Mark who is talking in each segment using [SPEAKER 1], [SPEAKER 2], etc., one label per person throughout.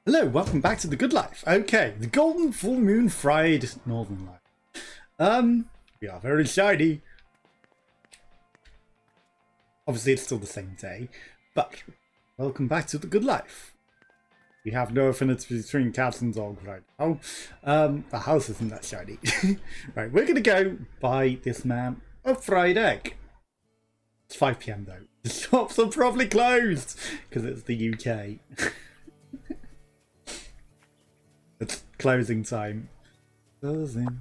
[SPEAKER 1] Hello, welcome back to The Good Life. Okay, the golden full moon fried northern light. We are very shiny. Obviously, it's still the same day, but welcome back to The Good Life. We have no affinity between cats and dogs right now. The house isn't that shiny. Right, we're gonna go buy this man a fried egg. It's 5 PM though. The shops are probably closed because it's the UK. It's closing time. Closing.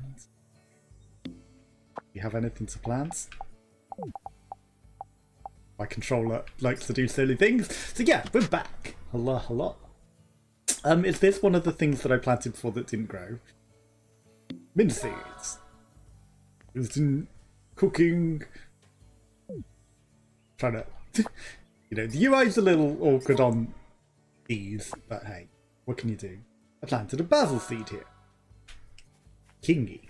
[SPEAKER 1] You have anything to plant? My controller likes to do silly things. So yeah, we're back. Hello, hello. Is this one of the things that I planted before that didn't grow? Mint seeds. Used in cooking. Trying to, you know, the UI's a little awkward on these, but hey, what can you do? I planted a basil seed here. Kingy.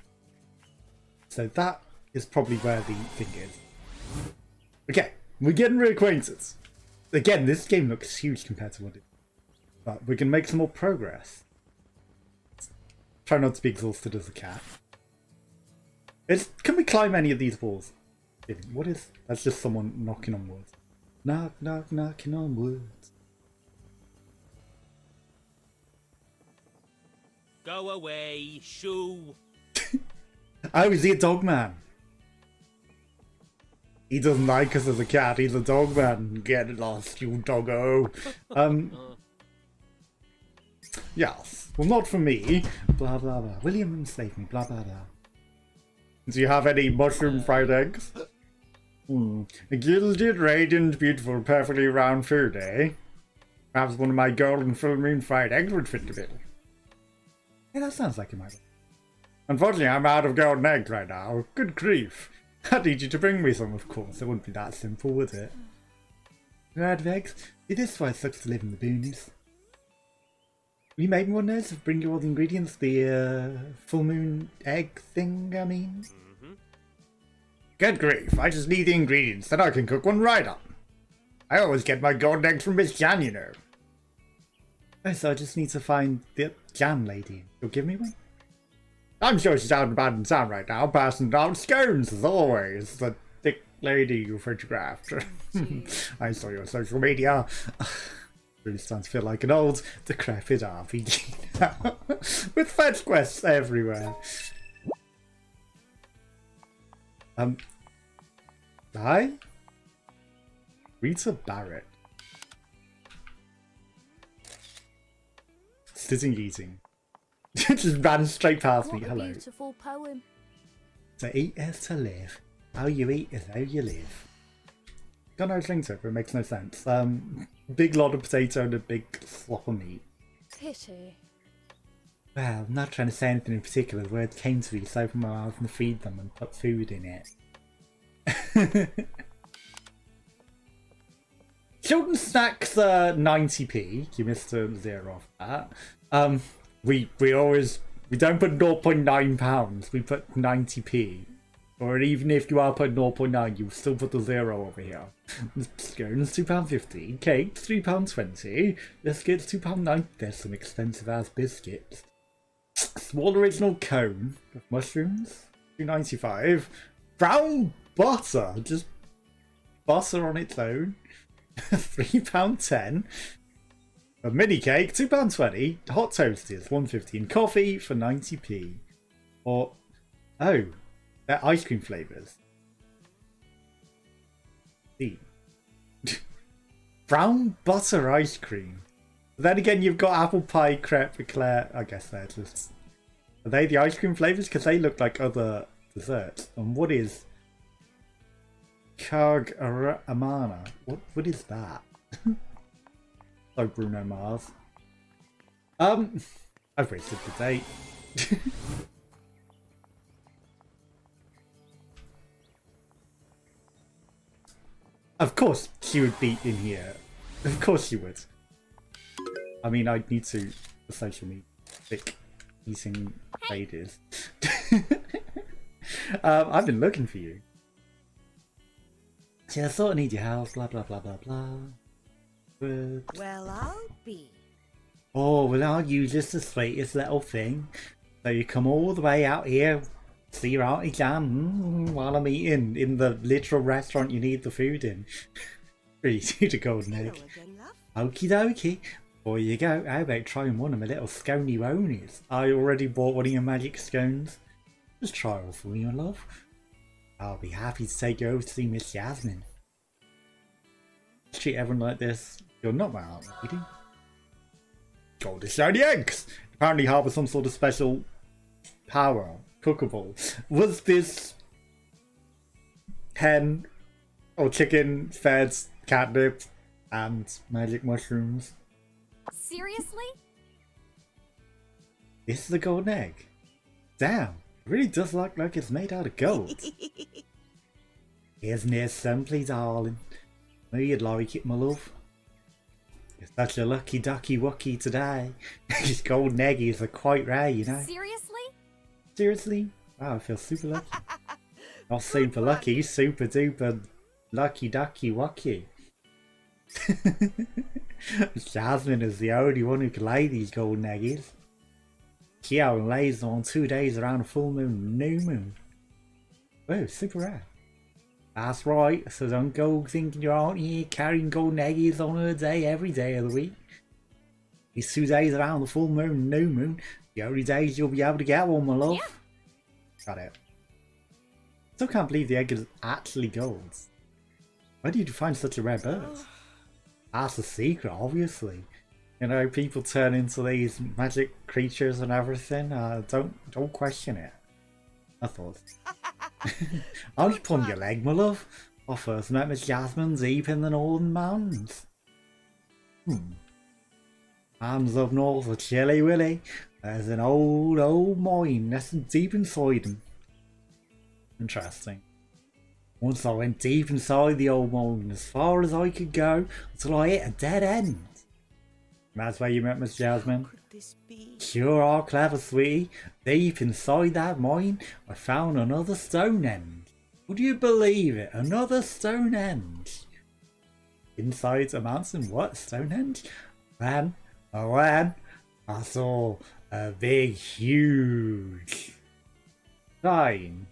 [SPEAKER 1] So that is probably where the thing is. Okay, we're getting reacquainted. Again, this game looks huge compared to what it is. But we can make some more progress. Try not to be exhausted as a cat. Can we climb any of these walls? What is... That's just someone knocking on wood. Knock, knock, knocking on wood.
[SPEAKER 2] Go away, shoo.
[SPEAKER 1] Oh, is he a dog man? He doesn't like us as a cat, he's a dog man. Get lost, you doggo. Yes. Well, not for me. Blah, blah, blah. William saved me. Blah, blah, blah. Do you have any mushroom fried eggs? Gilded, radiant, beautiful, perfectly round food, eh? Perhaps one of my golden full moon fried eggs would fit the bill. Hey, that sounds like it might be. Unfortunately, I'm out of golden eggs right now. Good grief. I'd need you to bring me some, of course. It wouldn't be that simple, would it? You're out of eggs? See, this is why it sucks to live in the boonies. Will you make me one of those? Bring you all the ingredients? The full moon egg thing, I mean? Good grief, I just need the ingredients, then I can cook one right up. I always get my golden eggs from Miss Jan, you know. Oh, so I just need to find the Jan lady. You'll give me one? I'm sure she's out and about in town right now, passing down scones as always. The thick lady you photographed. I saw your social media. Really starting to feel like an old, decrepit RPG now. With fetch quests everywhere. Hi? Rita Barrett. Sitting eating. Just ran straight past me. Hello.
[SPEAKER 3] Beautiful poem.
[SPEAKER 1] To eat is to live. How you eat is how you live. Got no string to it, but it makes no sense. Big lot of potato and a big slop of meat.
[SPEAKER 3] Pity.
[SPEAKER 1] Well, I'm not trying to say anything in particular. The words came to me, so open my mouth and feed them and put food in it. Children's snacks 90p. You missed a zero off that. We don't put 0.9 pounds. We put 90p. Or even if you are putting 0.9, you still put the zero over here. Scones £2.50. Cakes £3.20. Biscuits £2.90. There's some expensive ass biscuits. Small original cone of mushrooms £2.95. Brown butter, just butter on its own, £3.10. A mini cake £2.20. Hot toasties £1.50. Coffee for 90p. Or oh, they're ice cream flavors. See, brown butter ice cream. But then again, you've got apple pie, crepe, eclair. I guess they're just... Are they the ice cream flavors? Because they look like other desserts. And what is Carg Amana? What is that? Oh, Bruno Mars. I've wasted the date. Of course she would be in here. Of course she would. I mean, I'd need to for social media. Thick eating ladies. I've been looking for you. See, I sort of need your help, blah blah blah blah blah. But...
[SPEAKER 3] Well, I'll be.
[SPEAKER 1] Oh, well, aren't you just the sweetest little thing? So you come all the way out here, see your Auntie Jan, while I'm eating in the literal restaurant you need the food in. Really need a golden egg.
[SPEAKER 4] Hello again, love.
[SPEAKER 1] Okie dokie. Before you go, how about trying one of my little scony wonies? I already bought one of your magic scones. Just try all for me, my love. I'll be happy to take you over to see Miss Jasmine. Treat everyone like this. You're not my aunt, lady. Golden shiny eggs! Apparently harbour some sort of special power. Cookable. Was this hen or chicken fed catnip and magic mushrooms?
[SPEAKER 4] Seriously?
[SPEAKER 1] This is a golden egg. Damn, it really does look like it's made out of gold. Here's near simply, darling. Know you'd like it, my love. You're such a lucky ducky wucky today. These golden eggies are quite rare, you know.
[SPEAKER 4] Seriously?
[SPEAKER 1] Seriously? Wow, I feel super lucky. Not super lucky, super duper lucky ducky wucky. Jasmine is the only one who can lay these golden eggies. She only lays them on 2 days around a full moon and new moon. Whoa, super rare. That's right, so don't go thinking you're out here carrying golden eggies on a day every day of the week. These 2 days around the full moon and new moon, the only days you'll be able to get one, my love.
[SPEAKER 4] Yeah.
[SPEAKER 1] Got it. Still can't believe the egg is actually gold. Where did you find such a rare bird? That's the secret, obviously. You know, people turn into these magic creatures and everything. Don't question it. I thought. I was pulling your leg, my love. I first met Miss Jasmine deep in the Northern Mountains. Mountains up north of Chilly Willy. There's an old mine nestled deep inside them. Interesting. Once I went deep inside the old mine, as far as I could go, until I hit a dead end. And that's where you met Miss Jasmine.
[SPEAKER 4] Could this be?
[SPEAKER 1] Sure are clever, sweetie. Deep inside that mine, I found another stone end. Would you believe it? Another stone end. Inside a mountain, what? Stone end? I ran. I saw a big, huge vine.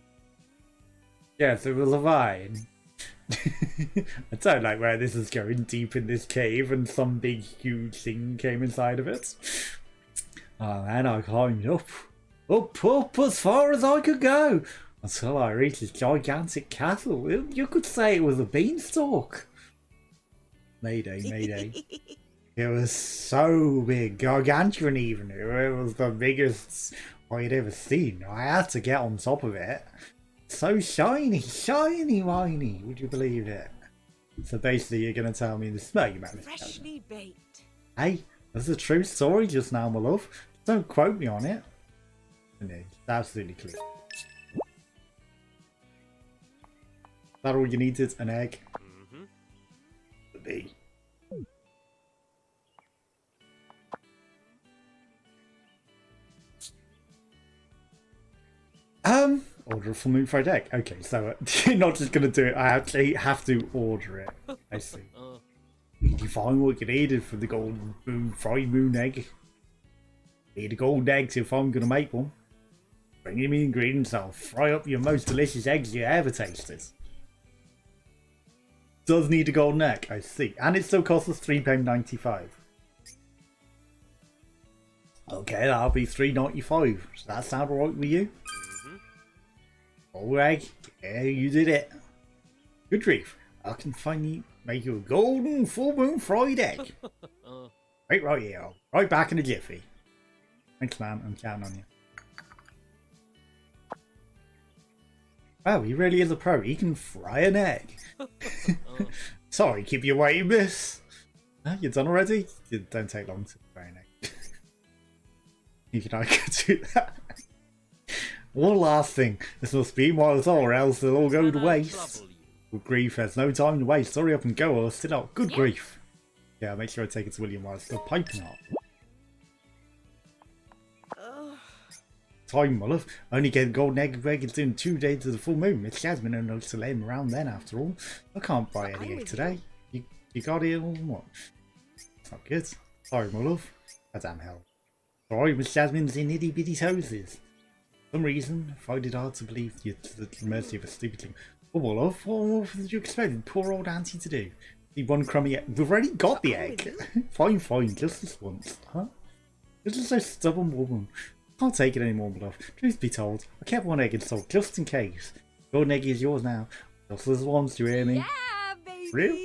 [SPEAKER 1] Yes, it was a vine. I don't like where this is going, deep in this cave, and some big huge thing came inside of it. Oh man, I climbed up as far as I could go, until I reached this gigantic castle. You could say it was a beanstalk. Mayday. It was so big, gargantuan even. It was the biggest I'd ever seen. I had to get on top of it. So shiny, whiny, would you believe it? So basically you're going to tell me the smell you met.
[SPEAKER 4] Freshly baked.
[SPEAKER 1] Hey, that's a true story just now, my love. Don't quote me on it. No, it's absolutely clear. Is that all you needed? An egg? The bee. Order a full moon fried egg. Okay, so you're not just gonna do it. I actually have to order it. I see. You find what you needed for the golden moon fried moon egg. Need a golden egg if I'm gonna make one. Bring me the ingredients. I'll fry up your most delicious eggs you ever tasted. Does need a golden egg. I see, and it still costs us £3.95. Okay, that'll be £3.95. Does that sound alright with you? Alright, yeah, you did it. Good grief, I can finally make you a golden full moon fried egg. right here, right back in a jiffy. Thanks man, I'm counting on you. Wow, he really is a pro, he can fry an egg. Sorry, keep you waiting, miss. You're done already? It don't take long to fry an egg. Even I could do that. One last thing, this must be while it's all, or else they'll all go to waste. Good grief, there's no time to waste. Hurry up and go, or still out. Good grief. Yeah, make sure I take it to William while it's still piping hot. Time, my love. Only get golden egg breakers in 2 days of the full moon. Miss Jasmine and knows to lay him around then, after all. I can't buy any egg today. You got it or what? It's not good. Sorry, my love. Goddamn hell. Sorry, Miss Jasmine's in itty bitty houses. For some reason, I find it hard to believe you're at the mercy of a stupid thing. Oh, well, what more did you expect poor old auntie to do? Need one crummy egg. We've already got the egg. Fine, fine, just this once, huh? You're just a stubborn woman. Can't take it anymore, my love. Truth be told, I kept one egg installed just in case. Golden egg is yours now. Just this once, do you hear me?
[SPEAKER 4] Yeah, baby.
[SPEAKER 1] Real?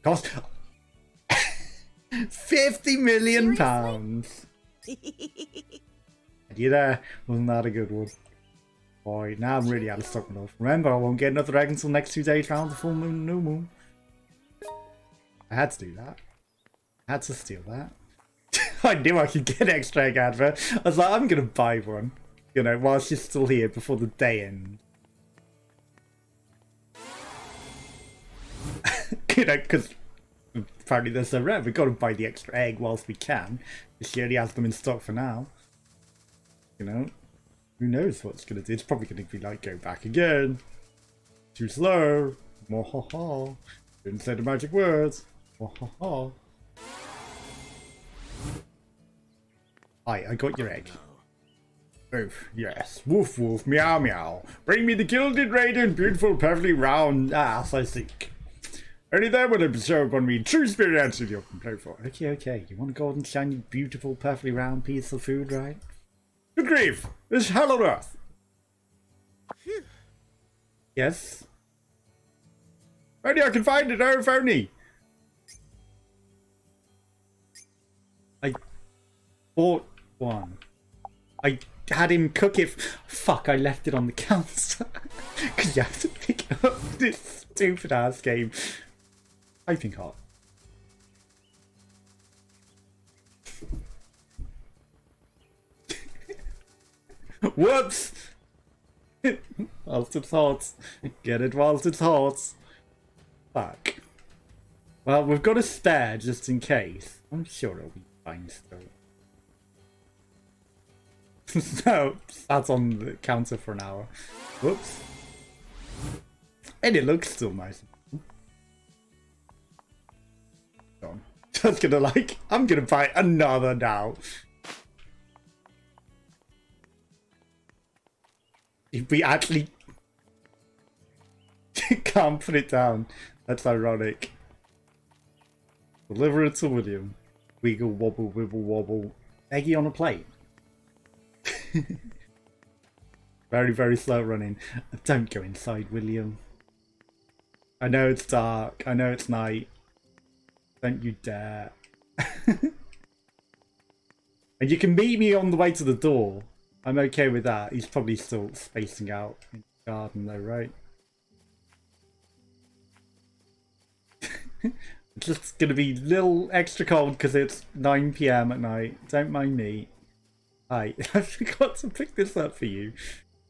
[SPEAKER 1] Cost 50 million pounds. You there? Wasn't that a good one? Boy, now I'm really out of stock, my love. Remember, I won't get another egg until next 2 days round the full moon, new moon. I had to do that. I had to steal that. I knew I could get an extra egg advert. I was like, I'm gonna buy one. You know, while she's still here before the day ends. You know, because apparently they're so rare. We've got to buy the extra egg whilst we can. She only has them in stock for now. You know, who knows what it's gonna do? It's probably gonna be like, go back again. Too slow. More ha ha. Didn't say the magic words. More ha ha. Hi, I got your egg. Woof, yes. Woof, woof, meow, meow. Bring me the gilded, radiant, beautiful, perfectly round ass I seek. Only then will it bestow upon me true spirit answer you're complaint for. Okay, okay. You want a golden, shiny, beautiful, perfectly round piece of food, right? Good grief! This hell on earth! Yes? Only I can find it, oh, if only! I bought one. I had him cook it. Fuck, I left it on the counter. Because you have to pick up this stupid ass game. Piping hot. Whoops! Whilst it's hot. Get it whilst it's hot. Fuck. Well, we've got a spare just in case. I'm sure it'll be fine still. So, that's on the counter for an hour. Whoops. And it looks still nice. Just gonna like, I'm gonna buy another now. If we actually can't put it down, that's ironic. Deliver it to William. Wiggle, wobble, wibble, wobble. Eggy on a plate. Very, very slow running. Don't go inside, William. I know it's dark. I know it's night. Don't you dare. And you can meet me on the way to the door. I'm okay with that. He's probably still spacing out in the garden though, right? It's just gonna be a little extra cold because it's 9 PM at night. Don't mind me. Hi, I forgot to pick this up for you.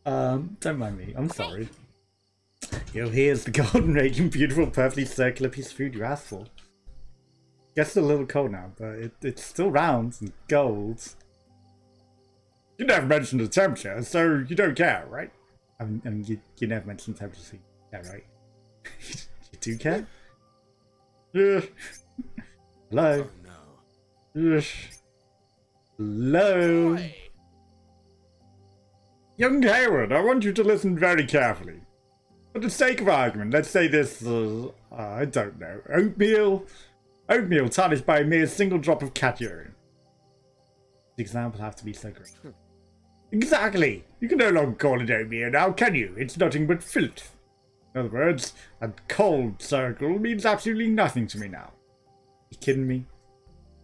[SPEAKER 1] Don't mind me. I'm sorry. Yo, here's the golden, radiant, beautiful, perfectly circular piece of food you asked for. Gets a little cold now, but it's still round and gold. You never mentioned the temperature, so you don't care, right? And you never mentioned temperature, so you care, right? You do care? Yeah. Hello?
[SPEAKER 2] Oh, no.
[SPEAKER 1] Yeah. Hello?
[SPEAKER 2] Oi.
[SPEAKER 1] Young Hayward, I want you to listen very carefully. For the sake of argument, let's say this, I don't know, oatmeal tarnished by a mere single drop of cat urine. The example have to be so great. Exactly! You can no longer call it oatmeal now, can you? It's nothing but filth. In other words, a cold circle means absolutely nothing to me now. You kidding me?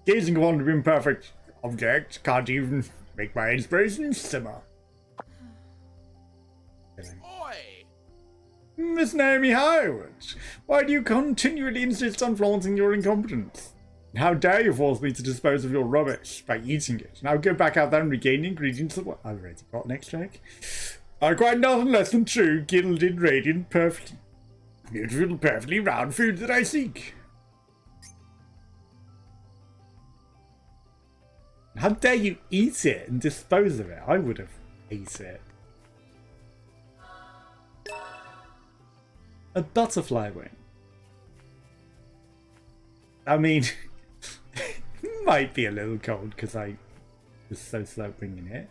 [SPEAKER 1] Gazing upon an imperfect object can't even make my inspiration simmer.
[SPEAKER 2] Oi!
[SPEAKER 1] Miss Naomi Howard, why do you continually insist on flaunting your incompetence? How dare you force me to dispose of your rubbish by eating it? Now go back out there and regain the ingredients of what I've already got an extra egg. I quite nothing less than true, gilded, radiant, perfectly beautiful, perfectly round food that I seek. How dare you eat it and dispose of it? I would have ate it. A butterfly wing. I mean, might be a little cold because I was so slow bringing it.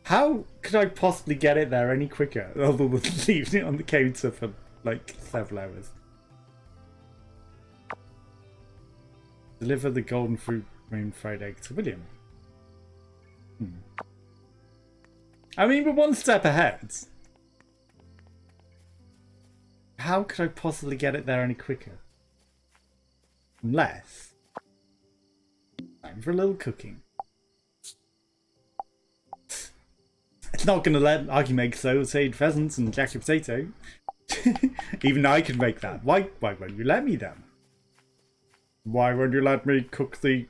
[SPEAKER 1] How could I possibly get it there any quicker other than leaving it on the counter for like several hours? Deliver the golden fruit moon fried egg to William. I mean, we're one step ahead. How could I possibly get it there any quicker? Unless... time for a little cooking. It's not going to let I can make sauteed pheasants and jacket potato. Even I can make that. Why won't you let me then? Why won't you let me cook the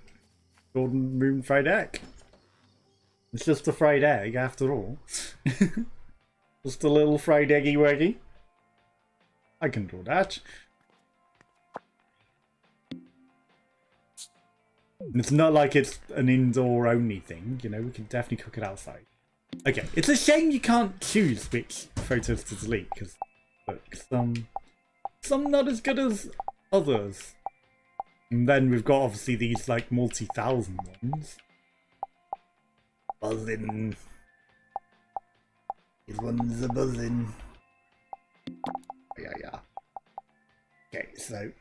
[SPEAKER 1] golden moon fried egg? It's just a fried egg after all. Just a little fried eggy weggy. I can do that. It's not like it's an indoor only thing, you know, we can definitely cook it outside. Okay, it's a shame you can't choose which photos to delete, because look, some not as good as others. And then we've got obviously these like multi-thousand ones. Buzzing. These ones are buzzing. Yeah. Okay, so.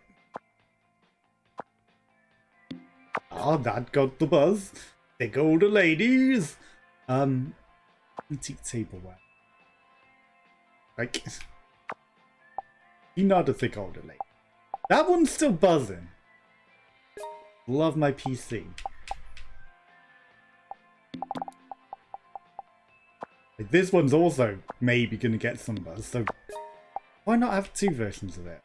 [SPEAKER 1] Ah, that got the buzz. Big older ladies. Antique tableware. Like, you're not a thick older lady. That one's still buzzing. Love my PC. Like, this one's also maybe gonna get some buzz, so why not have two versions of it?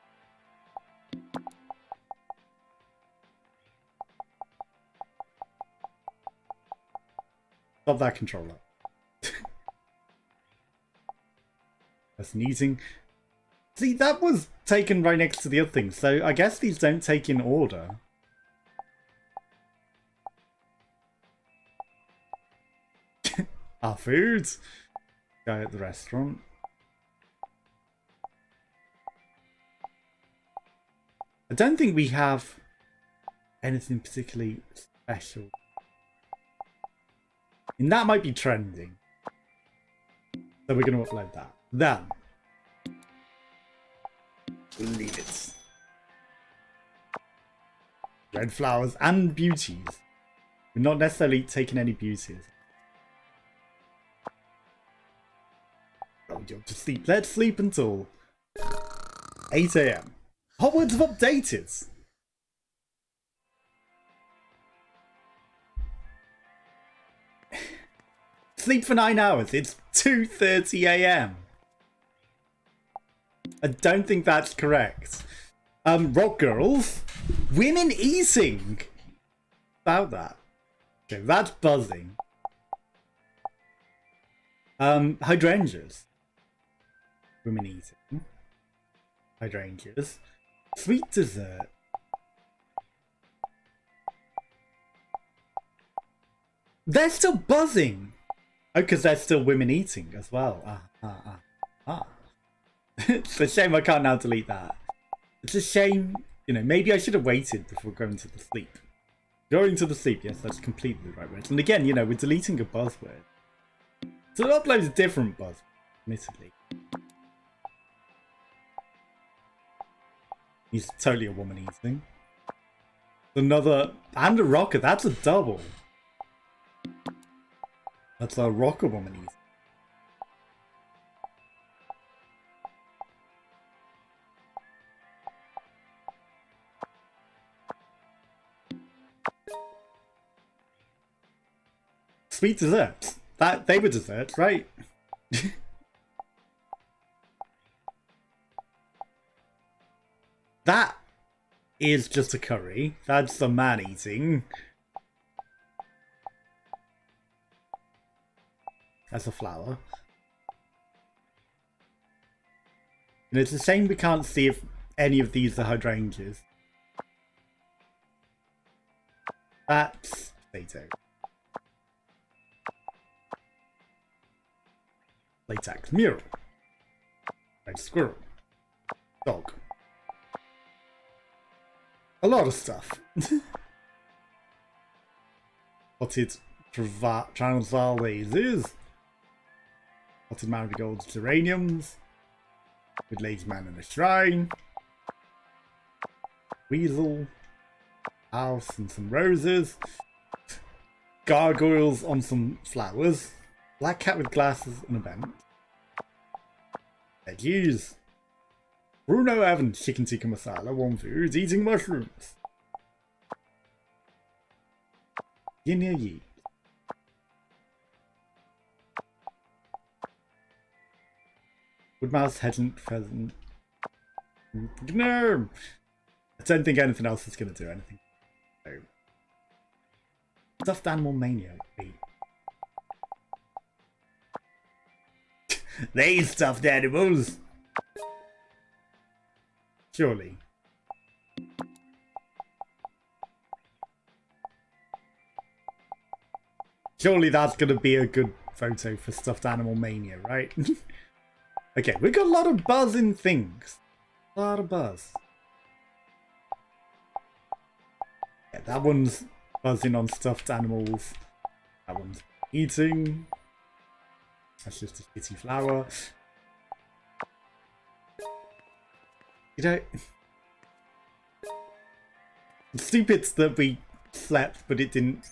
[SPEAKER 1] Stop that controller. That's sneezing. See, that was taken right next to the other thing, so I guess these don't take in order. Our food. Guy at the restaurant. I don't think we have anything particularly special. And that might be trending. So we're going to upload that. Then. We'll leave it. Red flowers and beauties. We're not necessarily taking any beauties. Oh, you're to sleep. Let's sleep until 8 AM. Hot words have updated. Sleep for 9 hours. It's 2:30 AM. I don't think that's correct. Rock girls. Women eating. About that. Okay, that's buzzing. Hydrangeas. Women eating. Hydrangeas. Sweet dessert. They're still buzzing. Oh, because they're still women eating as well. It's a shame I can't now delete that. It's a shame, you know, maybe I should have waited before going to the sleep. Going to the sleep, yes, that's completely the right word. And again, you know, we're deleting a buzzword. So it uploads a different buzzword, admittedly. He's totally a woman eating. Another, and a rocker, that's a double. That's a rocker woman eating. Sweet desserts. That they were desserts, right? That is just a curry. That's the man eating. That's a flower. And it's a shame we can't see if any of these are hydrangeas. That's potato. Latex mural. Red squirrel. Dog. A lot of stuff. Potted Transvases. Potted marigolds, geraniums. Good lady's man in a shrine. Weasel. House and some roses. Gargoyles on some flowers. Black cat with glasses and a vent. Veggies. Bruno Evans, chicken tikka masala, warm foods, eating mushrooms. Yin Yi. Woodmouse, hedgehog, pheasant. No! I don't think anything else is going to do anything. So. Stuffed animal mania. Wait. They stuffed animals! Surely. Surely that's going to be a good photo for Stuffed Animal Mania, right? Okay, we've got a lot of buzzing things. A lot of buzz. Yeah, that one's buzzing on stuffed animals. That one's eating. That's just a shitty flower. You know, it's stupid that we slept, but it didn't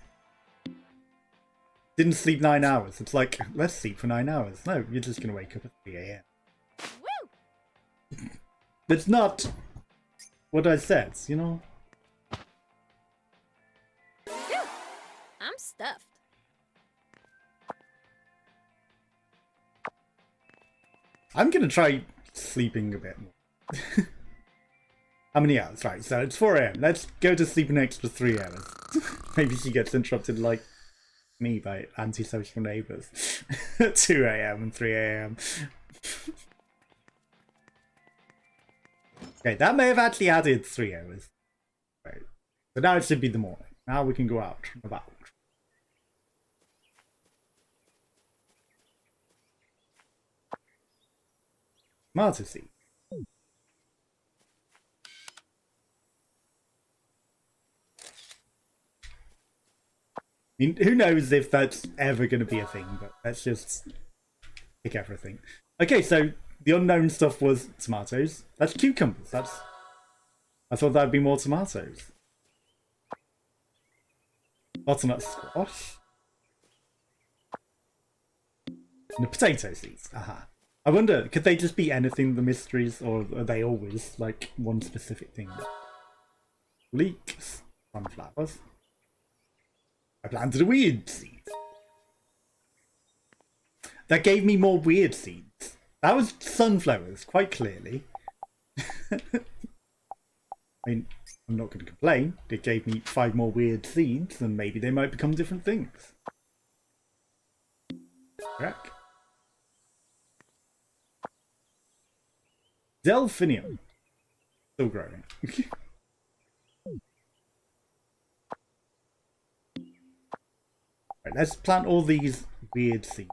[SPEAKER 1] sleep 9 hours. It's like, let's sleep for 9 hours. No, you're just gonna wake up at 3 a.m. That's not what I said, you know?
[SPEAKER 3] I'm stuffed.
[SPEAKER 1] I'm gonna try sleeping a bit more. How many hours? Right, so it's 4 a.m. Let's go to sleep an extra 3 hours. Maybe she gets interrupted like me by antisocial neighbours. 2 a.m. and 3 a.m. Okay, that may have actually added 3 hours. Right. So now it should be the morning. Now we can go out and about. Tomato seed. I mean, who knows if that's ever going to be a thing, but let's just pick everything. Okay, so the unknown stuff was tomatoes. That's cucumbers. I thought that'd be more tomatoes. Butternut squash. And the potato seeds. Aha. I wonder, could they just be anything, the mysteries, or are they always like one specific thing? Leeks. Sunflowers. I planted a weird seed. That gave me more weird seeds. That was sunflowers, quite clearly. I mean, I'm not going to complain. It gave me 5 more weird seeds, and maybe they might become different things. Correct. Delphinium. Still growing. Right, let's plant all these weird seeds.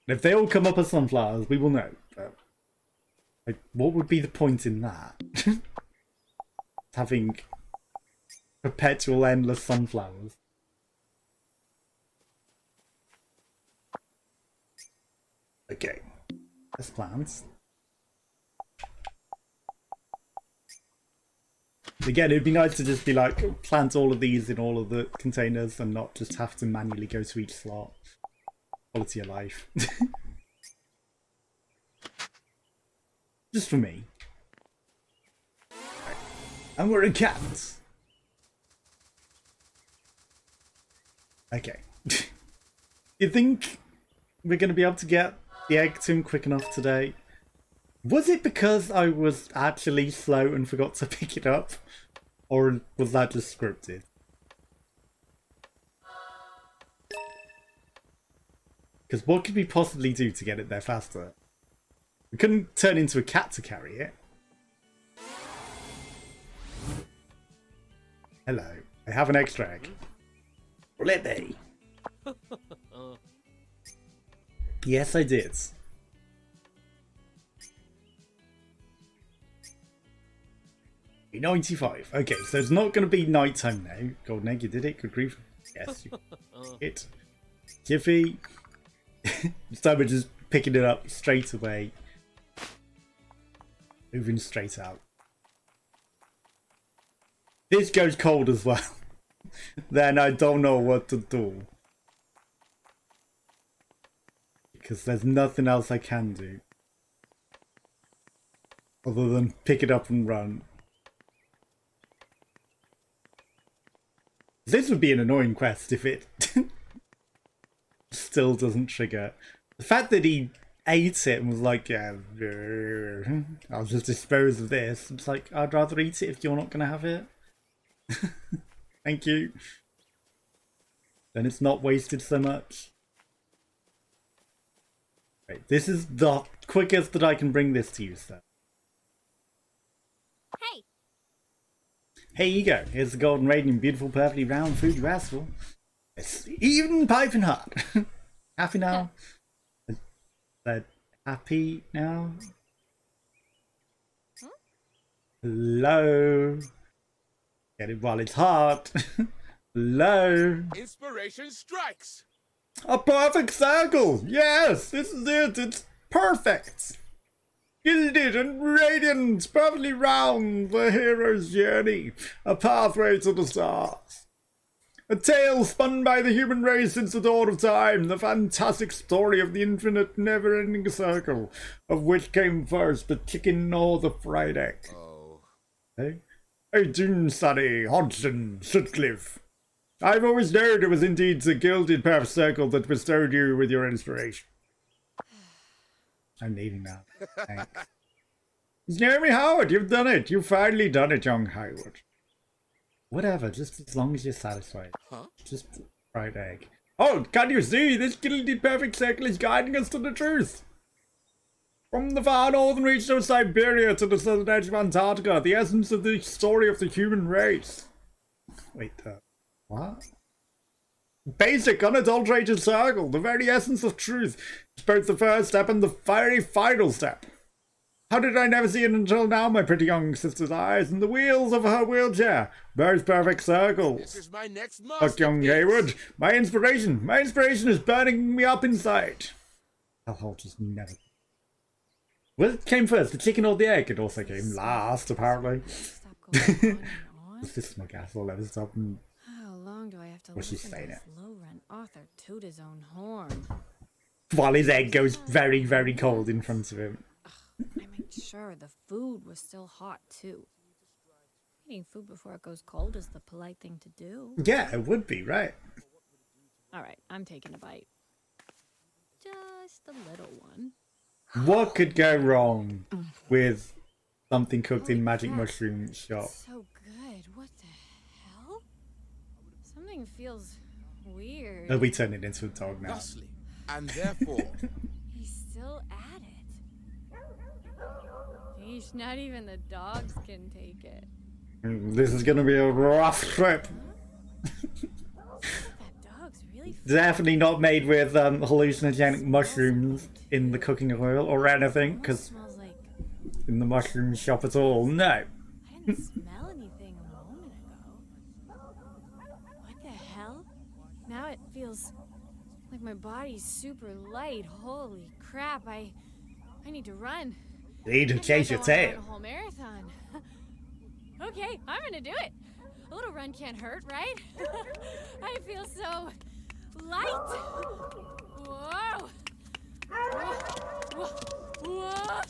[SPEAKER 1] And if they all come up as sunflowers, we will know. But, like, what would be the point in that? Having perpetual, endless sunflowers. Okay. Let's plant. Again, it'd be nice to just be like, plant all of these in all of the containers and not just have to manually go to each slot. Quality of life. Just for me. Right. And we're a cat. Okay. You think we're going to be able to get the egg to him quick enough today? Was it because I was actually slow and forgot to pick it up? Or was that just scripted? Because what could we possibly do to get it there faster? We couldn't turn into a cat to carry it. Hello. I have an extra egg. Let me. Yes, I did. 95. Okay, so it's not going to be nighttime now. Golden egg, you did it. Good grief. Yes, you it. Jiffy. So we're just picking it up straight away. Moving straight out. This goes cold as well. Then I don't know what to do. Because there's nothing else I can do. Other than pick it up and run. This would be an annoying quest if it still doesn't trigger. The fact that he ate it and was like, yeah, I'll just dispose of this. It's like, I'd rather eat it if you're not going to have it. Thank you. Then it's not wasted so much. Right, this is the quickest that I can bring this to you, sir.
[SPEAKER 3] Hey,
[SPEAKER 1] Here you go. Here's the golden radiant, beautiful, perfectly round food you asked for. It's even piping hot. Happy now? Happy now? Hello? Get it while it's hot. Hello?
[SPEAKER 2] Inspiration strikes.
[SPEAKER 1] A perfect circle! Yes! This is it! It's perfect! Gilded and radiant, perfectly round, the hero's journey, a pathway to the stars. A tale spun by the human race since the dawn of time, the fantastic story of the infinite, never-ending circle, of which came first, the chicken or the fried egg.
[SPEAKER 2] Oh.
[SPEAKER 1] Hey? Hey, Sunny, Hodgson, Sutcliffe. I've always known it was indeed the gilded perfect circle that bestowed you with your inspiration. I'm leaving now. Thanks. It's Naomi Howard, you've done it. You've finally done it, young Howard. Whatever, just as long as you're satisfied.
[SPEAKER 2] Huh?
[SPEAKER 1] Just fried egg. Oh, can you see? This gilded perfect circle is guiding us to the truth. From the far northern reaches of Siberia to the southern edge of Antarctica, the essence of the story of the human race. Wait, what? Basic, unadulterated circle, the very essence of truth. It's both the first step and the very final step. How did I never see it until now, my pretty young sister's eyes and the wheels of her wheelchair? Both perfect circles.
[SPEAKER 2] This is my next
[SPEAKER 1] Look,
[SPEAKER 2] masterpiece.
[SPEAKER 1] young Hayward, my inspiration is burning me up inside. I'll just never. What came first, the chicken or the egg? It also came last, apparently.
[SPEAKER 4] Stop going on and
[SPEAKER 1] This is my gas will never stop. And
[SPEAKER 4] How long do I have to
[SPEAKER 1] What's she
[SPEAKER 4] listen to
[SPEAKER 1] saying
[SPEAKER 4] this
[SPEAKER 1] it?
[SPEAKER 4] low-rent author toot his own horn?
[SPEAKER 1] while his egg goes very, very cold in front of him.
[SPEAKER 4] I made sure the food was still hot, too. Eating food before it goes cold is the polite thing to do.
[SPEAKER 1] Yeah, it would be, right?
[SPEAKER 4] All right, I'm taking a bite. Just a little one.
[SPEAKER 1] What could go wrong with something cooked in
[SPEAKER 4] Holy
[SPEAKER 1] Magic
[SPEAKER 4] crap.
[SPEAKER 1] Mushroom Shop?
[SPEAKER 4] So good. What the hell? Something feels weird.
[SPEAKER 1] They'll be turning into a dog now.
[SPEAKER 2] Thusly, and therefore,
[SPEAKER 4] He's still at it. Yeesh, not even the dogs can take it.
[SPEAKER 1] This is gonna be a rough trip.
[SPEAKER 4] That dog's really
[SPEAKER 1] Definitely not made with hallucinogenic mushrooms in the cooking oil or anything, because
[SPEAKER 4] smells like
[SPEAKER 1] in the mushroom shop at all, no.
[SPEAKER 4] I didn't smell anything a moment ago. What the hell? Now it feels like my body's super light. Holy crap! I need to run.
[SPEAKER 1] Need to
[SPEAKER 4] Guess
[SPEAKER 1] chase
[SPEAKER 4] I'll
[SPEAKER 1] your
[SPEAKER 4] go and run
[SPEAKER 1] tail.
[SPEAKER 4] a whole marathon. Okay, I'm gonna do it. A little run can't hurt, right? I feel so light. Whoa. Whoa. Whoa.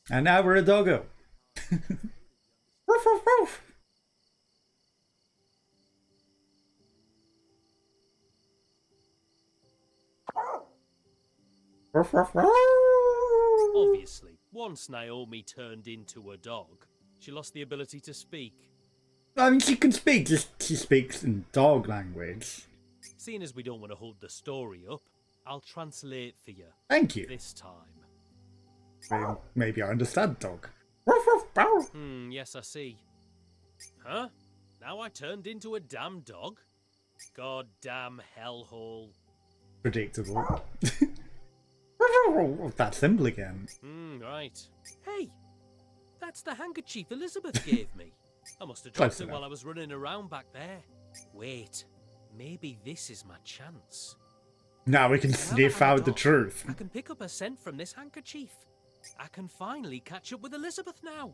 [SPEAKER 1] And now we're a doggo. Ruff, ruff, ruff. Ruff, ruff, ruff.
[SPEAKER 5] Obviously, once Naomi turned into a dog, she lost the ability to speak.
[SPEAKER 1] I mean, she can speak, just she speaks in dog language.
[SPEAKER 5] Seeing as we don't want to hold the story up, I'll translate for you
[SPEAKER 1] Thank you.
[SPEAKER 5] this time.
[SPEAKER 1] Maybe I understand dog. Ruff, ruff, ruff.
[SPEAKER 5] Yes, I see. Huh? Now I turned into a damn dog? Goddamn hellhole.
[SPEAKER 1] Predictable. Oh, that symbol again.
[SPEAKER 5] Right. Hey, that's the handkerchief Elizabeth gave me. I must have
[SPEAKER 1] Close
[SPEAKER 5] dropped it
[SPEAKER 1] enough.
[SPEAKER 5] while I was running around back there. Wait, maybe this is my chance.
[SPEAKER 1] Now we can
[SPEAKER 5] Now that
[SPEAKER 1] sniff
[SPEAKER 5] I'm a
[SPEAKER 1] out the
[SPEAKER 5] dog,
[SPEAKER 1] truth.
[SPEAKER 5] I can pick up a scent from this handkerchief. I can finally catch up with Elizabeth now.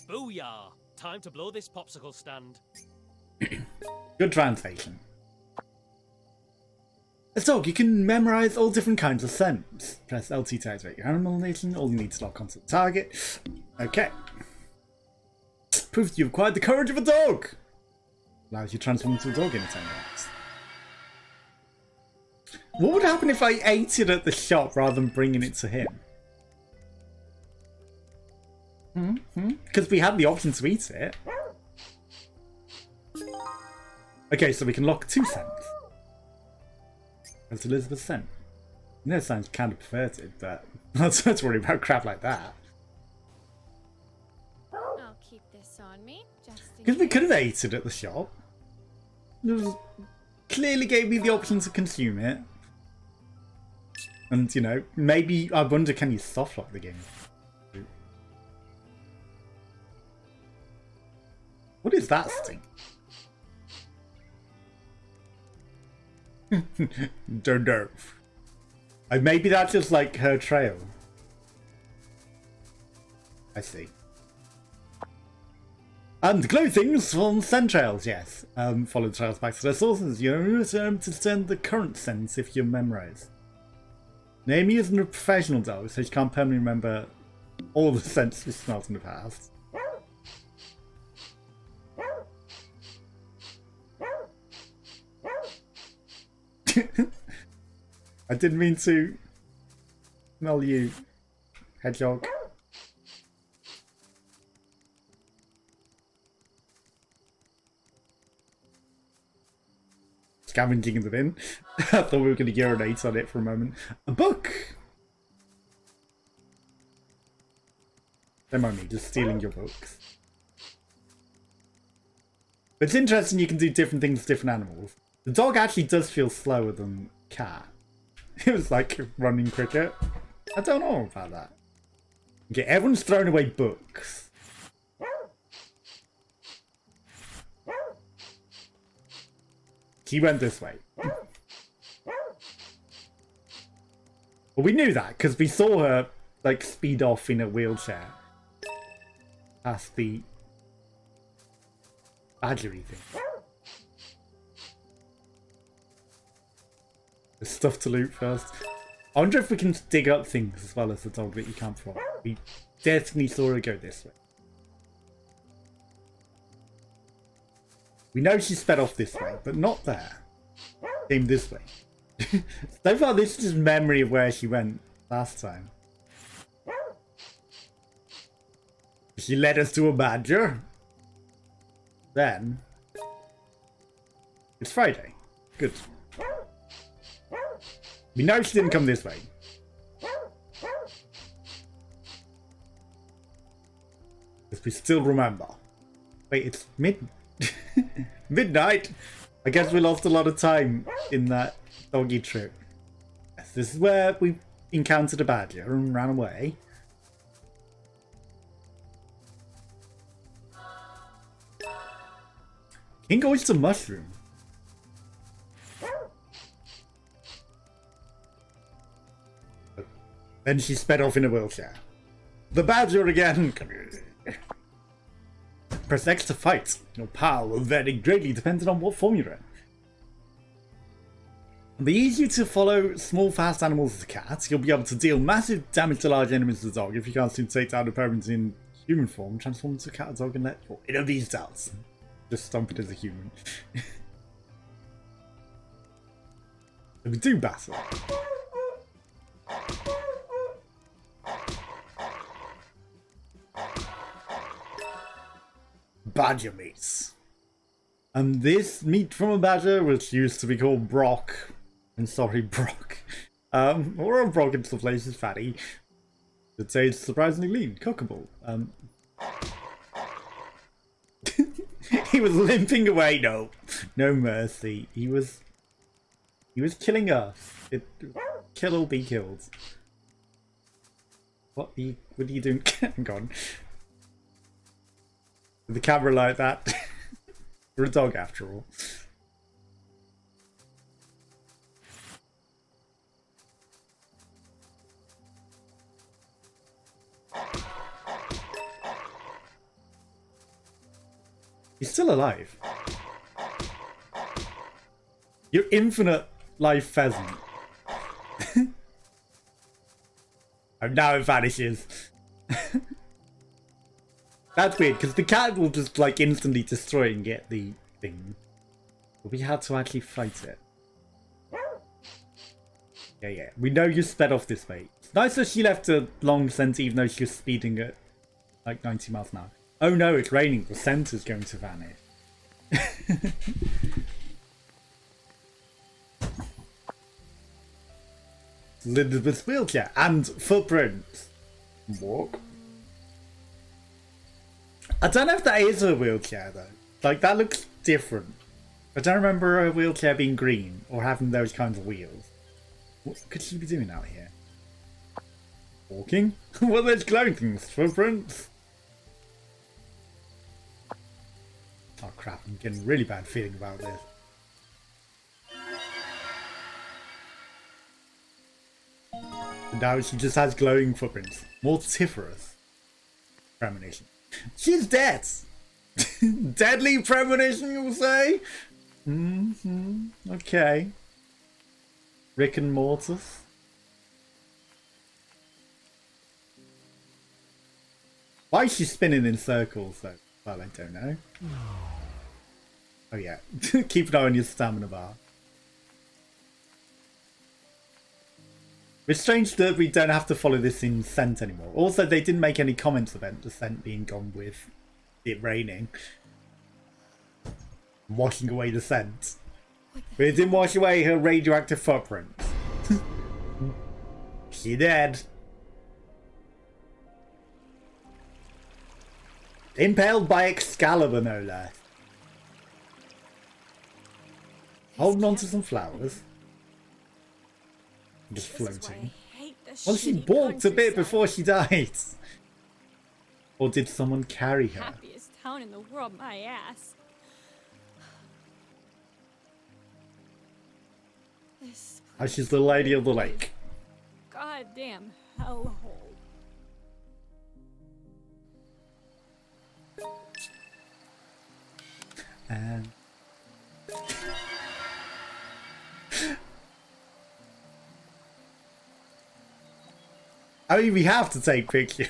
[SPEAKER 5] Booyah! Time to blow this popsicle stand.
[SPEAKER 1] Good translation. As a dog, you can memorize all different kinds of scents. Press LT to activate your animal nation. All you need to lock onto the target. Okay. Proof you've acquired the courage of a dog. Allows you to transform into a dog in 10 minutes. What would happen if I ate it at the shop rather than bringing it to him? Because we had the option to eat it. Okay, so we can lock 2 scents. That's Elizabeth's scent. I know it sounds kind of perverted, but let's not worry about crap like that.
[SPEAKER 4] I'll keep this on me, just in
[SPEAKER 1] Because we
[SPEAKER 4] case.
[SPEAKER 1] could have ate it at the shop. It was clearly gave me the option to consume it. And, you know, maybe, I wonder, can you soft lock the game? What is that stink? Don't know. Maybe that's just like her trail. I see. And glow things from scent trails, yes. Follow the trails back to their sources. You return to send the current sense if you memorize. Naomi isn't a professional dog, so she can't permanently remember all the scents she smelled in the past. I didn't mean to smell you, hedgehog. Scavenging in the bin. I thought we were going to urinate on it for a moment. A book! Don't mind me, just stealing your books. But it's interesting you can do different things with different animals. The dog actually does feel slower than cat. It was like running cricket. I don't know about that. Okay, everyone's thrown away books. He went this way. Well, we knew that because we saw her like speed off in a wheelchair past the badgery thing. There's stuff to loot first. I wonder if we can dig up things as well as the dog that you can't follow. We definitely saw her go this way. We know she sped off this way, but not there. Came this way. So far, this is just memory of where she went last time. She led us to a badger. Then it's Friday. Good. We know she didn't come this way. Because we still remember. Wait, it's midnight. I guess we lost a lot of time in that doggy trip. Yes, this is where we encountered a badger and ran away. King oyster mushroom. Then she sped off in a wheelchair. The badger again. Press X to fight. Your power will vary greatly depending on what form you're in. It'll be easier to follow small, fast animals as a cat. You'll be able to deal massive damage to large enemies as a dog. If you can't seem to take down opponents in human form, transform into a cat or dog and let it of these doubts. Just stomp it as a human. If we do battle. Badger meats. And this meat from a badger, which used to be called Brock, and sorry, Brock, or Brock in some places fatty, would say it's surprisingly lean, cookable. He was limping away. No mercy. He was killing us. Kill or be killed. What are you doing? Hang on. With the camera like that. You're a dog after all. He's still alive. You're infinite life pheasant. And now it vanishes. That's weird, because the cat will just like instantly destroy it and get the thing. But we had to actually fight it. Yeah. We know you sped off this way. It's nice that she left a long scent even though she was speeding at like 90 miles an hour. Oh no, it's raining. The scent is going to vanish. Elizabeth's wheelchair and footprints. Walk. I don't know if that is a wheelchair though. Like that looks different. I don't remember a wheelchair being green or having those kinds of wheels. What could she be doing out here? Walking? What are those glowing things? Footprints? Oh crap, I'm getting a really bad feeling about this. And now she just has glowing footprints. Mortiferous premonition. She's dead! Deadly premonition, you'll say? Okay. Rick and Mortis. Why is she spinning in circles though? Well, I don't know. Oh yeah, keep an eye on your stamina bar. It's strange that we don't have to follow this in scent anymore. Also, they didn't make any comments about the scent being gone with it raining. Washing away the scent. But it didn't wash away her radioactive footprints. She dead. Impaled by Excalibur, no less. Holding on to some flowers. Just floating. Well, she balked a bit before she died. Or did someone carry her?
[SPEAKER 4] Happiest town in the world, my ass. This
[SPEAKER 1] Oh, she's the lady of the lake.
[SPEAKER 4] goddamn hellhole.
[SPEAKER 1] And I mean, we have to take pictures.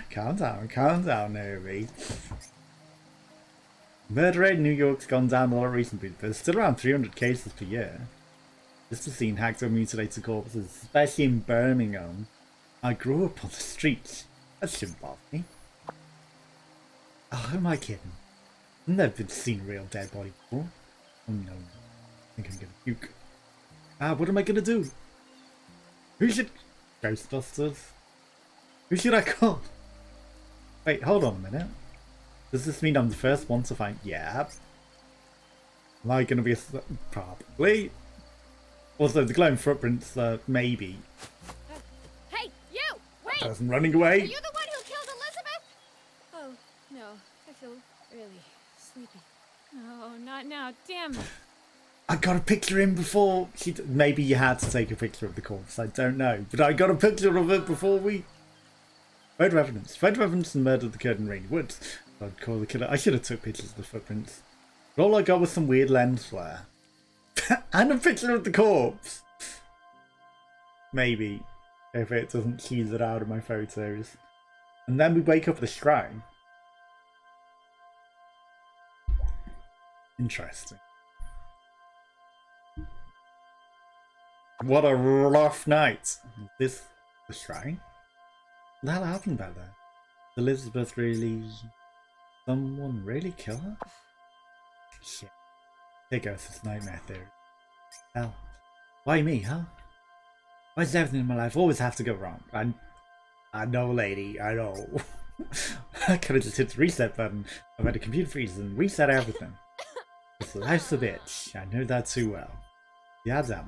[SPEAKER 1] Calm down, Naomi. Murder rate in New York's gone down a lot recently, but there's still around 300 cases per year. Just to see hacked or mutilated corpses, especially in Birmingham. I grew up on the streets. That shouldn't bother me. Oh, who am I kidding? I've never seen a real dead body before. Oh no. I think I'm gonna puke. What am I gonna do? Who should... Ghostbusters? Who should I call? Wait, hold on a minute. Does this mean I'm the first one to find... Yeah. Am I gonna be a... Probably. Also, the glowing footprints, maybe.
[SPEAKER 4] Hey, you! Wait!
[SPEAKER 1] Person running away.
[SPEAKER 4] Are you the one who killed Elizabeth? Oh, no. I feel really sleepy. Oh, not now. Damn it.
[SPEAKER 1] I got a picture in before she... Maybe you had to take a picture of the corpse. I don't know. But I got a picture of it before we... Photo evidence. Photo evidence and murder of the Curtin Rainy Woods. I'd call the killer. I should have took pictures of the footprints. But all I got was some weird lens flare. And a picture of the corpse. Maybe. If it doesn't tease it out of my photos. And then we wake up at the shrine. Interesting. What a rough night. Is this the shrine? What the hell happened back there? Elizabeth really... Someone really kill her? Shit. Here goes this nightmare theory. Hell. Why me, huh? Why does everything in my life always have to go wrong? I know, lady, I know. I could have just hit the reset button. I've had a computer freeze and reset everything. Because life's a bitch. I know that too well. Yeah, damn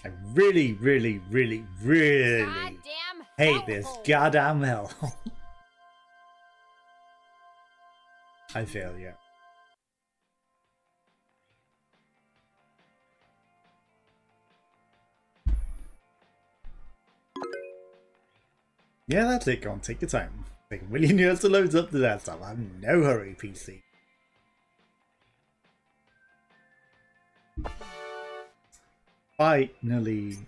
[SPEAKER 1] it. I really, really, really, really
[SPEAKER 4] Goddamn
[SPEAKER 1] hate this
[SPEAKER 4] hellhole.
[SPEAKER 1] goddamn hell. I feel, yeah. Yeah, that's it. Go on, take your time. Take a million years to load up to that stuff. I'm no hurry, PC. Finally.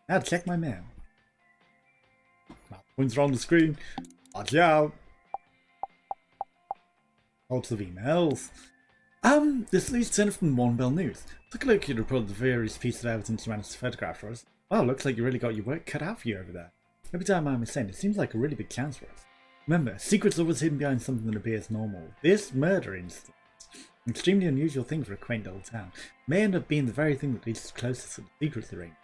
[SPEAKER 1] Now check my mail. Points are on the screen. Watch out. Lots of emails. This leads to from One Bell News. Took a look at the report of the various pieces of evidence you managed to photograph for us. Wow, looks like you really got your work cut out for you over there. Every time I'm saying, it seems like a really big chance for us. Remember, secrets are always hidden behind something that appears normal. This murder instance, an extremely unusual thing for a quaint old town, may end up being the very thing that leads us closest to the secrets ring.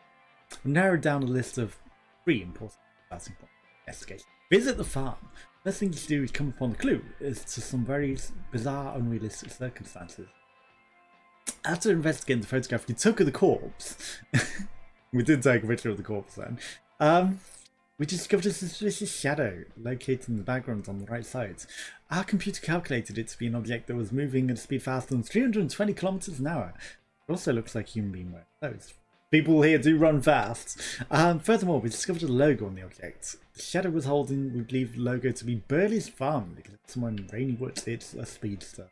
[SPEAKER 1] We've narrowed down a list of 3 important starting points. Investigation. Visit the farm. First thing you should do is come upon the clue as to some very bizarre, unrealistic circumstances. After investigating the photograph you took of the corpse, we did take a picture of the corpse then, we discovered a suspicious shadow located in the background on the right side. Our computer calculated it to be an object that was moving at a speed faster than 320 kilometers an hour. It also looks like a human being wearing clothes. People here do run fast. Furthermore, we discovered a logo on the object. The shadow was holding, we believe, the logo to be Burley's Farm because it's someone in rainy woods. It's a speedster.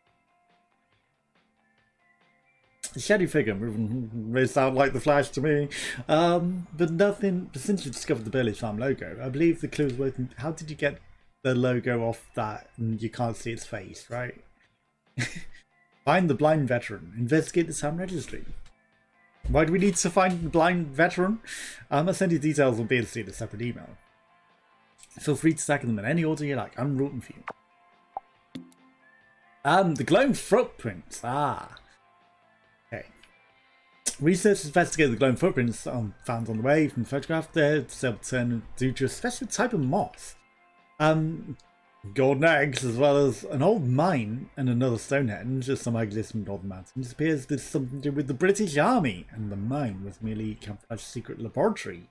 [SPEAKER 1] The shadow figure may sound like the Flash to me, but nothing. Since you discovered the Burley's Farm logo, I believe the clue is working. How did you get the logo off that and you can't see its face, right? Find the blind veteran. Investigate the town registry. Why do we need to find the blind veteran? I'll send you details on BNC in a separate email. Feel free to tackle them in any order you like. I'm rooting for you. The glowing footprints. Okay. Researchers investigated the glowing footprints found on the way from the photograph. They're turned due to a special type of moth. Golden eggs, as well as an old mine and another Stonehenge, just some eggs from Northern Mountains. It appears there's something to do with the British Army, and the mine was merely a camouflage secret laboratory.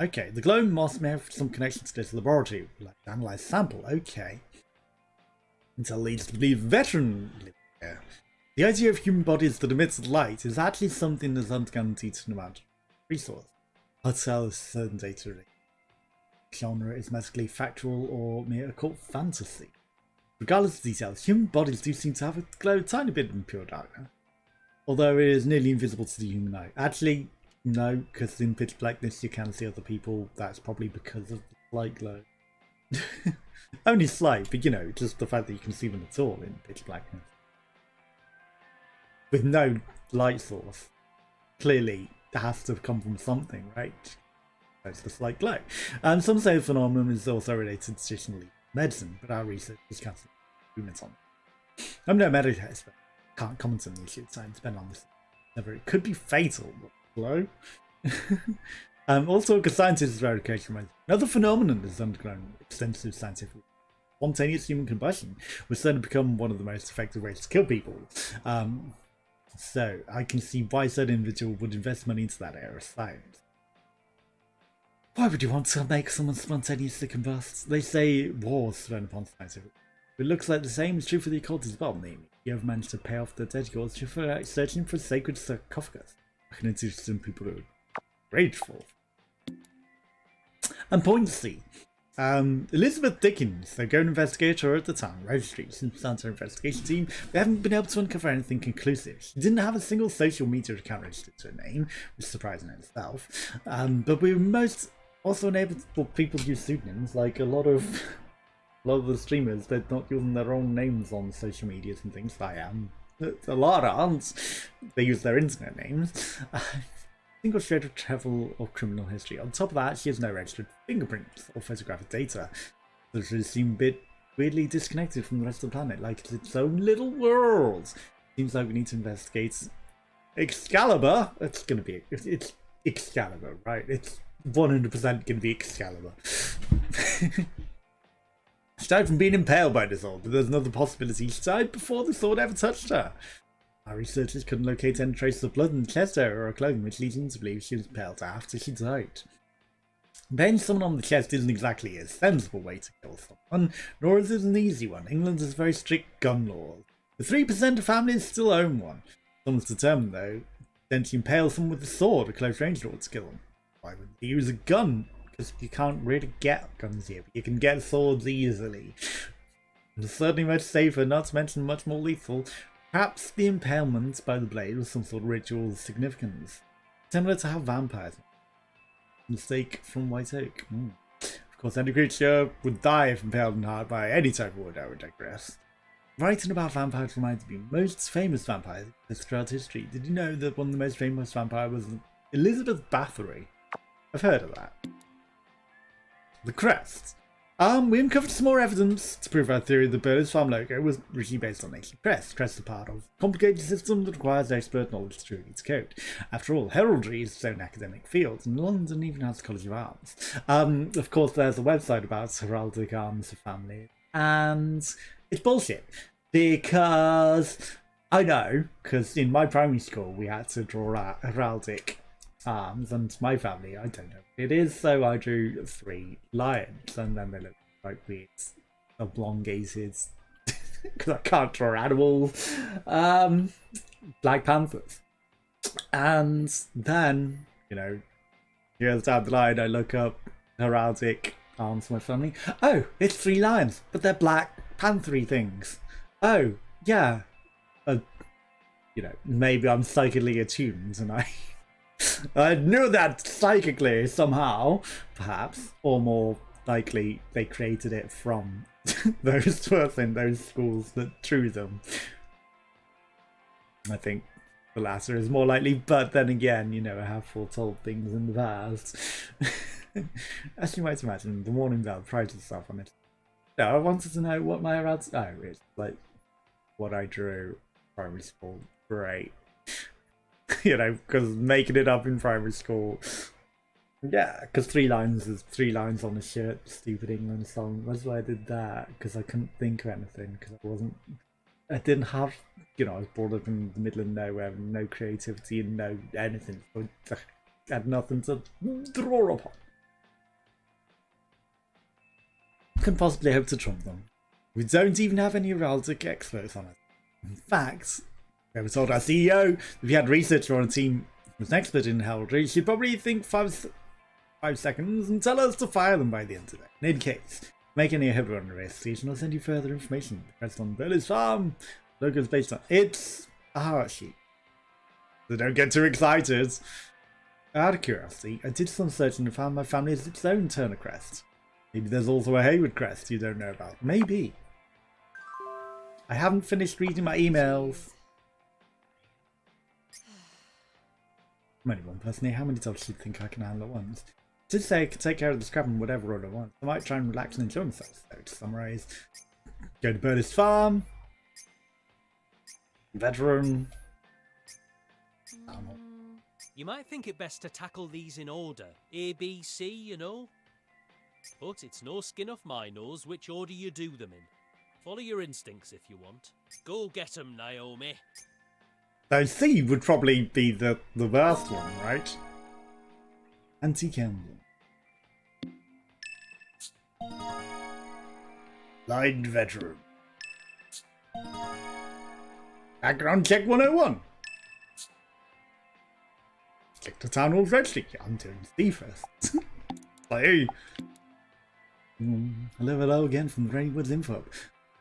[SPEAKER 1] Okay, the glowing moss may have some connection to this laboratory, like an analysed sample. Okay. Until leads to believe veteran lived there. The idea of human bodies that emits light is actually something that's undergone decent amount of resource. I'd tell a certain data genre is magically factual or mere occult fantasy. Regardless of details, human bodies do seem to have a glow a tiny bit in pure darkness, although it is nearly invisible to the human eye. Actually, no, because in pitch blackness you can see other people. That's probably because of the slight glow. Only slight, but you know, just the fact that you can see them at all in pitch blackness. With no light source, clearly it has to come from something, right? It's the slight glow. Some say the phenomenon is also related to traditional medicine, but our research is constantly agreement on it. I'm no medical expert, can't comment on the issue, so I'm spend on this. Never, it could be fatal. Glow. Also, because scientists verification another phenomenon that's undergone extensive scientific. Spontaneous human combustion was said to become one of the most effective ways to kill people. So I can see why certain individual would invest money into that area of science. Why would you want to make someone spontaneously combust? They say wars thrown upon scientific. It looks like the same is true for the occult as well, namely. You have managed to pay off the dead gods for searching for sacred sarcophagus. I can introduce some people who are grateful. And point C. Elizabeth Dickens, the go investigator at the town registry, since our investigation team, we haven't been able to uncover anything conclusive. She didn't have a single social media account registered to her name, which is surprising in itself. But we were most also unable for people to use pseudonyms, like a lot of the streamers. They're not using their own names on social medias and things. I am. A lot aren't. They use their internet names. Single shred of travel or criminal history. On top of that, she has no registered fingerprints or photographic data. So she seems a bit weirdly disconnected from the rest of the planet, like it's its own little world. Seems like we need to investigate Excalibur. It's gonna be it's Excalibur, right? It's 100% gonna be Excalibur. She died from being impaled by the sword, but there's another possibility she died before the sword ever touched her. Our researchers couldn't locate any traces of blood in the chest area or clothing, which leads them to believe she was impaled after she died. Impairing someone on the chest isn't exactly a sensible way to kill someone, nor is it an easy one. England has very strict gun laws. The 3% of families still own one. Someone's determined, though, then to impale someone with a sword, a close range sword, to kill them. Why would they use a gun? Because you can't really get guns here, but you can get swords easily. And it's certainly much safer, not to mention much more lethal. Perhaps the impalement by the blade was some sort of ritual significance, similar to how vampires mistake from white oak. Of course, any creature would die if impaled and hard by any type of wood. I would digress. Writing about vampires reminds me, most famous vampires throughout history. Did you know that one of the most famous vampires was Elizabeth Bathory? I've heard of that. The crest. We uncovered some more evidence to prove our theory the Burley's Farm logo was originally based on ancient crest. Crest is part of a complicated system that requires expert knowledge to read its code. After all, heraldry is its own academic field, and London even has a College of Arms. Of course, there's a website about heraldic arms for family, and it's bullshit. Because I know, because in my primary school we had to draw out heraldic arms, and my family, I don't know what it is, so I drew 3 lions, and then they look like weird, elongated, because I can't draw animals, Black Panthers. And then, years down the line, I look up heraldic arms for my family. Oh, it's 3 lions, but they're Black Panthery things. Oh, yeah. Maybe I'm psychically attuned, and I knew that psychically somehow, perhaps, or more likely they created it from those person, those schools that drew them. I think the latter is more likely, but then again, I have foretold things in the past. As you might imagine, the warning bell prides itself on it. No, I wanted to know what my heraldic... Oh, it's like what I drew primary school. Great. Because making it up in primary school. Yeah, because 3 lines is 3 lines on a shirt, stupid England song. That's why I did that, because I couldn't think of anything, because I didn't have, I was brought up in the middle of nowhere, no creativity and no anything, so I had nothing to draw upon. Couldn't possibly hope to trump them. We don't even have any heraldic experts on it. In fact, we were told our CEO, if he had a researcher on a team who was an expert in heraldry, she'd probably think 5 seconds and tell us to fire them by the end of it. In any case, make any headway on the investigation, I'll send you further information. The crest on Burley's Farm logo is based on... It's a heart sheet. So don't get too excited. Out of curiosity, I did some searching and found my family has its own Turner crest. Maybe there's also a Hayward crest you don't know about. Maybe. I haven't finished reading my emails. I'm only one person here. How many jobs do you think I can handle at once? Did say I could take care of the scrap and whatever order I want. I might try and relax and enjoy myself. So to summarise, go to Burley's Farm. Veteran.
[SPEAKER 5] You might think it best to tackle these in order. A, B, C, But it's no skin off my nose which order you do them in. Follow your instincts if you want. Go get 'em, Naomi.
[SPEAKER 1] So C would probably be the worst one, right? Anti-Campbell. Blind Veteran. Background check 101. Check the town hall registry. I'm doing C first. Hey. Hello again from the Rainwoods Info.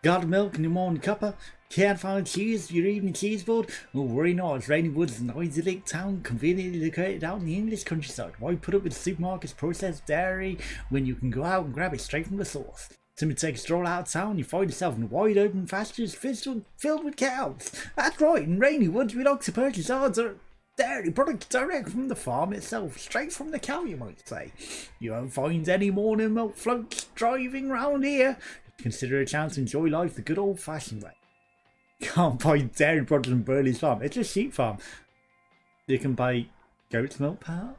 [SPEAKER 1] Got milk in your morning cuppa? Can't find cheese for your evening cheese board? Oh, worry not, it's Rainy Woods, an idyllic town conveniently located out in the English countryside. Why put up with supermarkets, processed dairy, when you can go out and grab it straight from the source? Simply take a stroll out of town, you find yourself in wide open pastures filled with cows. That's right, in Rainy Woods we like to purchase our dairy products direct from the farm itself, straight from the cow, you might say. You won't find any morning milk floats driving round here. Consider a chance to enjoy life the good old-fashioned way. Can't buy dairy products from Burley's Farm. It's a sheep farm. You can buy goat's milk, perhaps?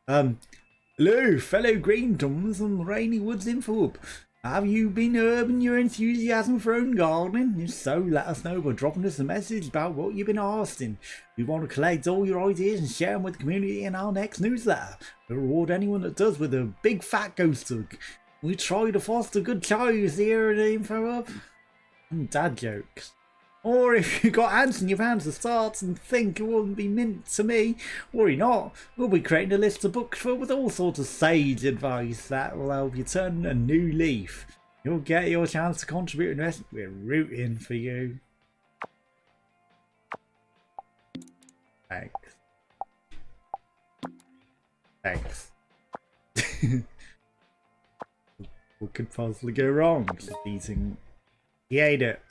[SPEAKER 1] Hello, fellow Green Dumbs and Rainy Woods Info. Have you been urban your enthusiasm for own gardening? If so, let us know by dropping us a message about what you've been asking. We want to collect all your ideas and share them with the community in our next newsletter. We'll reward anyone that does with a big fat ghost hug. We try to foster good ties here at the info up. And dad jokes. Or if you've got ants in your pants to start and think it wouldn't be mint to me, worry not. We'll be creating a list of books filled with all sorts of sage advice that will help you turn a new leaf. You'll get your chance to contribute and rest. We're rooting for you. Thanks. Thanks. What could possibly go wrong? Just eating. He ate it.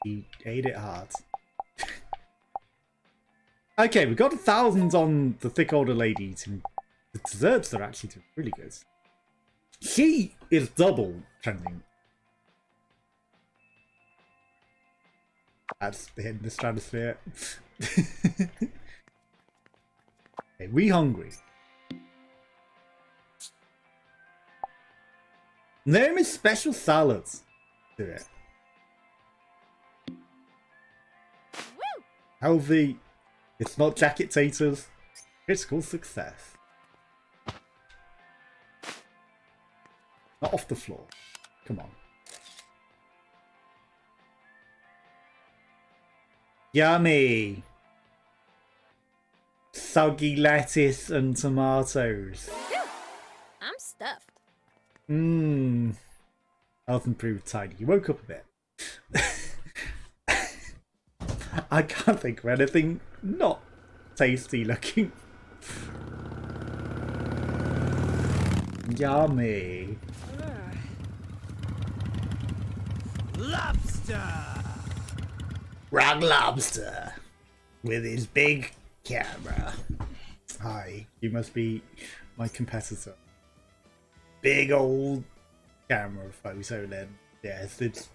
[SPEAKER 1] He ate it hard. Okay, we got 1,000 on the thick older lady eating. The desserts are actually doing really good. She is double trending. That's hitting the stratosphere. Okay, we hungry. Name is special salads. Do it.
[SPEAKER 4] Woo!
[SPEAKER 1] Healthy. It's not jacket taters. Critical success. Not off the floor. Come on. Yummy. Soggy lettuce and tomatoes.
[SPEAKER 3] Phew, I'm stuffed.
[SPEAKER 1] Mmm. Health improved tiny. You woke up a bit. I can't think of anything not tasty looking. Yummy.
[SPEAKER 2] Lobster!
[SPEAKER 1] Rock Lobster with his big camera. Hi, you must be my competitor. Big old camera photo lens. Yes, it's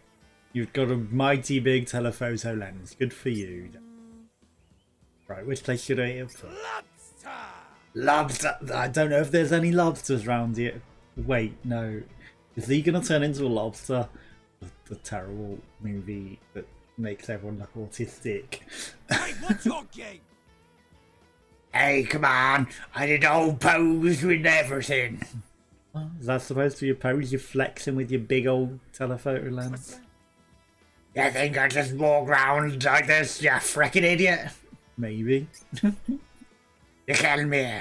[SPEAKER 1] you've got a mighty big telephoto lens. Good for you. Right, which place should I hit for?
[SPEAKER 2] Lobster!
[SPEAKER 1] Lobster. I don't know if there's any lobsters around here. Wait, no. Is he gonna turn into a lobster? The terrible movie that makes everyone look autistic.
[SPEAKER 2] Wait, what's your game?
[SPEAKER 1] Hey, come on! I did a whole pose with everything. Is that supposed to be a pose? You're flexing with your big old telephoto lens. You think I just walk around like this, you frickin' idiot? Maybe. You kidding me?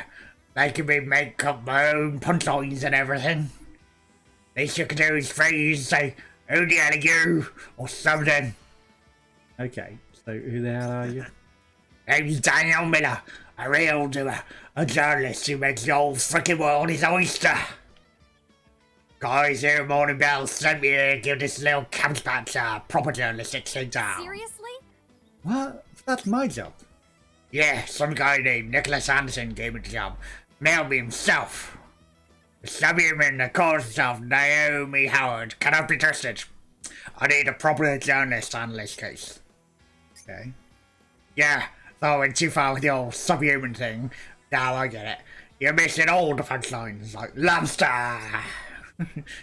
[SPEAKER 1] Making me make up my own punchlines and everything. Least you can do is freeze, say, who the hell are you? Or something. Okay, so who the hell are you? Name's Daniel Miller, a real doer, a journalist who makes the whole frickin' world his oyster. Guys here at Morning Bell sent me here to give this little cabbage patch a proper journalistic sit down.
[SPEAKER 4] Seriously?
[SPEAKER 1] What? That's my job. Yeah, some guy named Nicholas Anderson gave me the job. Mailed me himself. The subhuman that calls himself Naomi Howard cannot be trusted. I need a proper journalist to handle this case. Okay. Yeah, so I went too far with the old subhuman thing. Now I get it. You're missing all the punchlines, like lobster.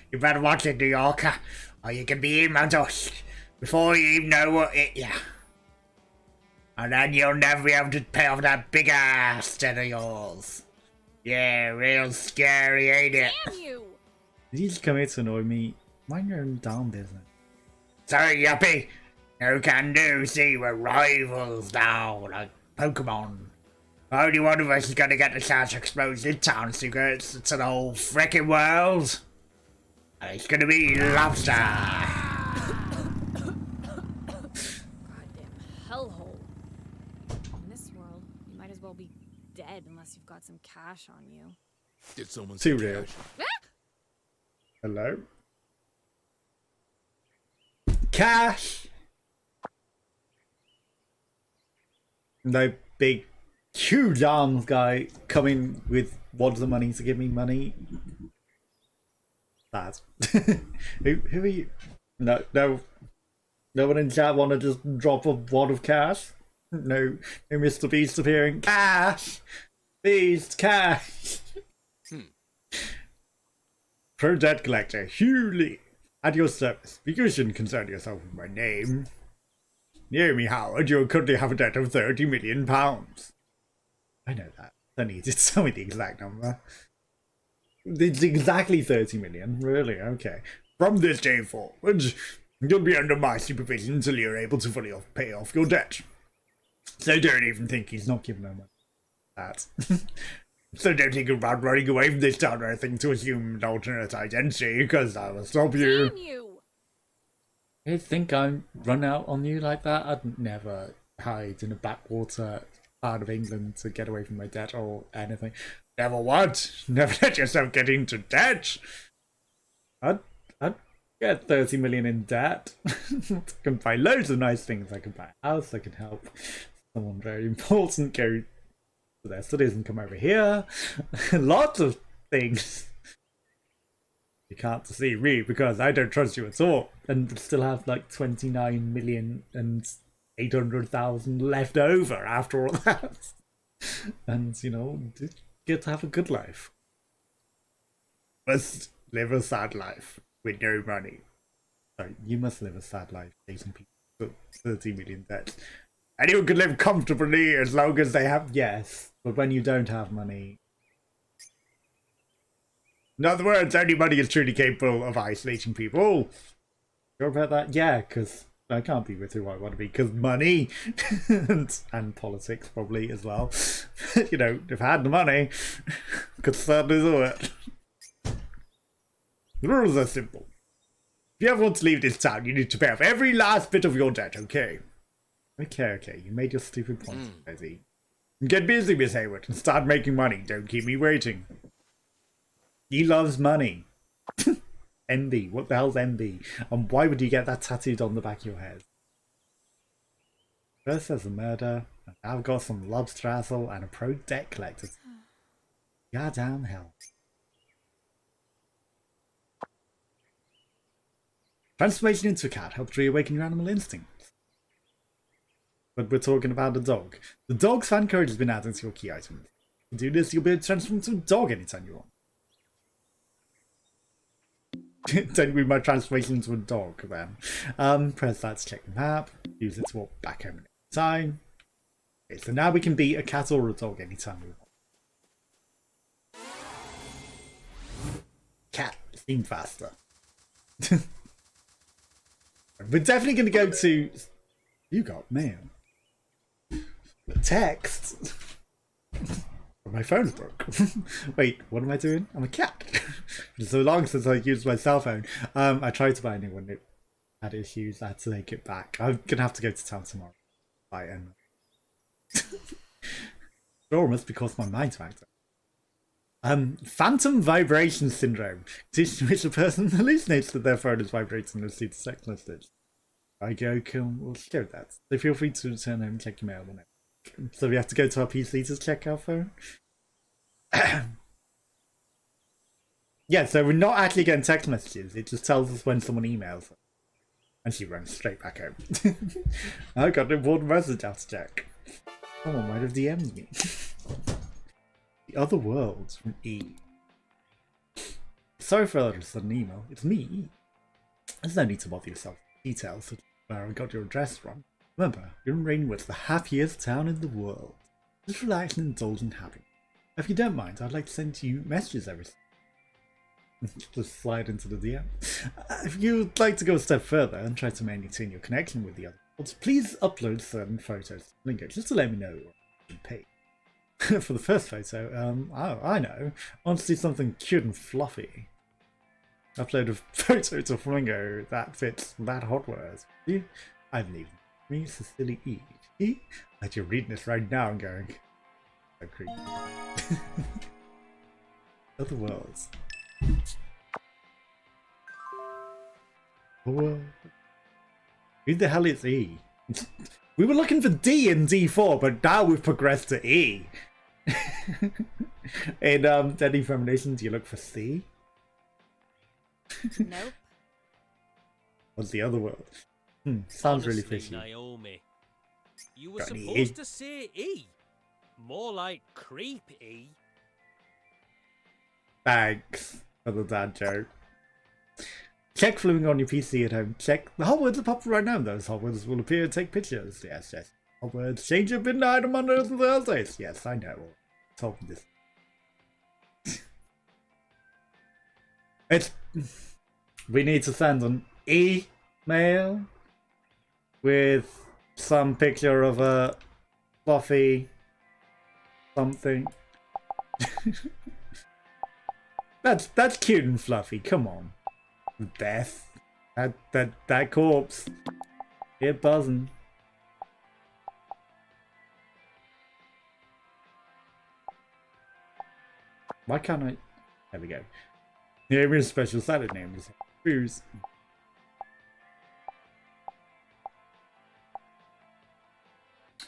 [SPEAKER 1] You better watch it, New Yorker, or you can be in my dust before you even know what hit ya. And then you'll never be able to pay off that big ass debt of yours. Yeah, real scary, ain't it?
[SPEAKER 4] Damn you!
[SPEAKER 1] Did you just come here to annoy me? Mind your own damn business.
[SPEAKER 2] Sorry, yuppie. No can do. See, we're rivals now, like Pokemon. Only one of us is gonna get the chance to expose his town secrets to the whole frickin' world. And it's gonna be Lobster.
[SPEAKER 4] Goddamn hellhole. In this world, you might as well be dead unless you've got some cash on you.
[SPEAKER 2] Did someone
[SPEAKER 1] Too
[SPEAKER 2] say
[SPEAKER 1] real.
[SPEAKER 2] cash?
[SPEAKER 1] Hello? Cash! No big, huge arms guy coming with wads of money to give me money. Bad. Who are you? No one in chat want to just drop a wad of cash? No Mr. Beast appearing. Cash! Beast, cash! Pro debt collector Hugh Lee. At your service. You shouldn't concern yourself with my name. Near me, Howard, you currently have a debt of £30 million. I know that. Don't need to tell me the exact number. It's exactly 30 million. Really? Okay. From this day forward, you'll be under my supervision until you're able to fully pay off your debt. So don't even think he's not giving no money. That. So don't think about running away from this town or anything to assume an alternate identity, because I will stop you.
[SPEAKER 4] Damn you!
[SPEAKER 1] You think I'm run out on you like that? I'd never hide in a backwater part of England to get away from my debt or anything. Never what? Never let yourself get into debt. I'd get 30 million in debt. I can buy loads of nice things. I can buy a house. I can help someone very important go to their studies and come over here. Lots of things. You can't deceive me because I don't trust you at all, and still have like 29 million and 800,000 left over after all that. And you know, get to have a good life. Must live a sad life with no money. Sorry, you must live a sad life, dating people with 30 million debt. Anyone can live comfortably as long as they have. Yes, but when you don't have money. In other words, only money is truly capable of isolating people. Sure about that? Yeah, because I can't be with who I want to be, because money and politics probably as well. You know, if I had the money, could certainly do it. The rules are simple. If you ever want to leave this town, you need to pay off every last bit of your debt, okay? Okay, you made your stupid point, Bezzy. Get busy, Miss Hayward, and start making money. Don't keep me waiting. He loves money. MB, what the hell's MB? And why would you get that tattooed on the back of your head? First there's a murder, and now I've got some lobstrazzle and a pro debt collector. Goddamn hell. Transformation into a cat helps reawaken your animal instincts. But we're talking about a dog. The dog's fan code has been added to your key items. To do this, you'll be able to transform into a dog anytime you want. Don't read my transformation into a dog then. Press that to check the map. Use it to walk back home anytime. Okay, so now we can be a cat or a dog anytime we want. Cat seemed faster. We're definitely going to go to... You got mail. Text? My phone's broke. Wait, what am I doing? I'm a cat. It's so long since I used my cell phone. I tried to buy a new one. It had issues. I had to take it back. I'm gonna have to go to town tomorrow. Buy it. Sure, must be caused my mind to act. Phantom vibration syndrome. Condition in which a person hallucinates that their phone is vibrating and receives text message. I go, we'll show that. So feel free to return home and check your mail whenever. So we have to go to our PC to check our phone. Yeah, so we're not actually getting text messages. It just tells us when someone emails. And she runs straight back home. I got an important message out to check. Someone might have DM'd me. The other world from E. Sorry for that sudden email. It's me, E. There's no need to bother yourself with details such as where I got your address from. Remember, you're in Rainwood's the happiest town in the world. Just relax and indulge in happiness. If you don't mind, I'd like to send you messages every just slide into the DM. If you'd like to go a step further and try to maintain your connection with the other worlds, please upload certain photos to Lingo just to let me know what you pay. For the first photo, oh, I know. I want to see something cute and fluffy. Upload a photo to Flamingo that fits that hot words. I believe me, Cecily E. Like you're reading this right now and going, so creepy. Other worlds. Who the hell is E? We were looking for D in D4, but now we've progressed to E. In Deadly Premonition, do you look for C?
[SPEAKER 4] Nope.
[SPEAKER 1] What's the other world? Sounds really
[SPEAKER 5] Honestly,
[SPEAKER 1] fishy.
[SPEAKER 5] Naomi, you were
[SPEAKER 1] Got any
[SPEAKER 5] supposed
[SPEAKER 1] E?
[SPEAKER 5] to say E. More like creep E.
[SPEAKER 1] Thanks. for the dad joke. Check fluing on your PC at home. Check the hot words are popping right now. Those hot words will appear. Take pictures. Yes, yes. Hot words. Change your pin item on Thursdays. Yes, I know. Told me this. We need to send an email with some picture of a fluffy something. That's cute and fluffy. Come on, Beth. That corpse. It buzzing. Why can't I? There we go. Name is special salad name is Booze.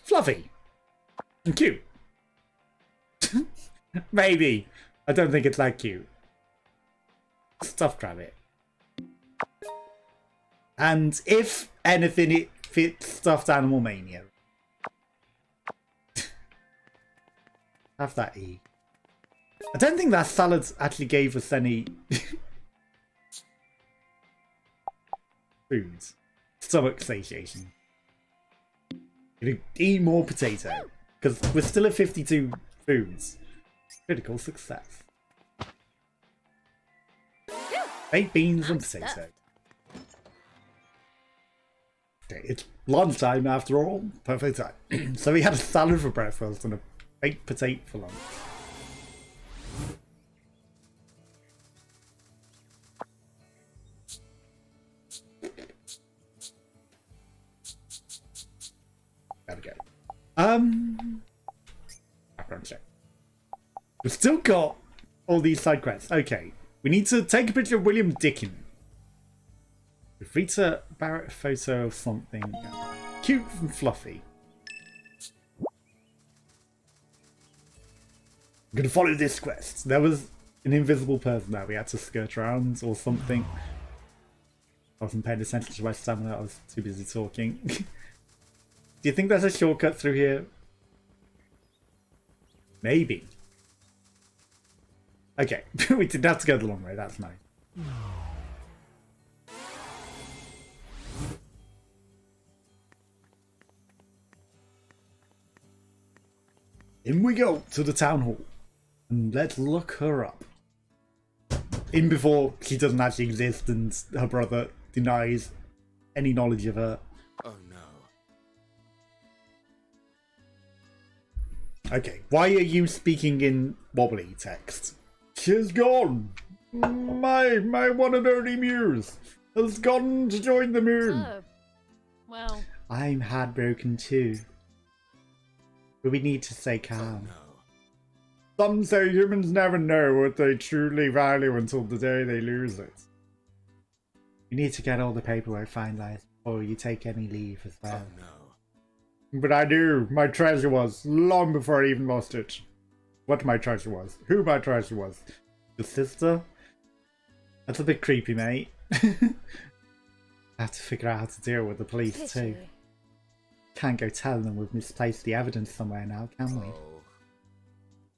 [SPEAKER 1] Fluffy and cute. Maybe. I don't think it's that cute. Stuffed rabbit. And if anything, it fits stuffed animal mania. Have that E. I don't think that salad actually gave us any foods. Stomach satiation. Gonna eat more potato. Because we're still at 52 foods. Critical success. Baked beans and potato. Okay, it's lunchtime after all. Perfect time. So we had a salad for breakfast and a baked potato for lunch. There we go. Background check. We've still got all these side quests. Okay. We need to take a picture of William Dickin. Rita Barrett a photo of something cute and fluffy. I'm gonna follow this quest. There was an invisible person that we had to skirt around or something. I wasn't paying attention to my stamina, I was too busy talking. Do you think there's a shortcut through here? Maybe. Okay, we did have to go the long way, that's nice. In we go to the town hall. And let's look her up. In before she doesn't actually exist and her brother denies any knowledge of her.
[SPEAKER 6] Oh no.
[SPEAKER 1] Okay, why are you speaking in wobbly text? She's gone. My one and only muse has gone to join the moon.
[SPEAKER 4] Oh. Well,
[SPEAKER 1] I'm heartbroken too. But we need to stay calm.
[SPEAKER 6] Oh no.
[SPEAKER 1] Some say humans never know what they truly value until the day they lose it. You need to get all the paperwork finalized before you take any leave as well.
[SPEAKER 6] Oh no.
[SPEAKER 1] But I do. My treasure was, long before I even lost it. What my treasure was. Who my treasure was. Your sister? That's a bit creepy, mate. I have to figure out how to deal with the police too. Can't go telling them we've misplaced the evidence somewhere now, can we?
[SPEAKER 6] Oh.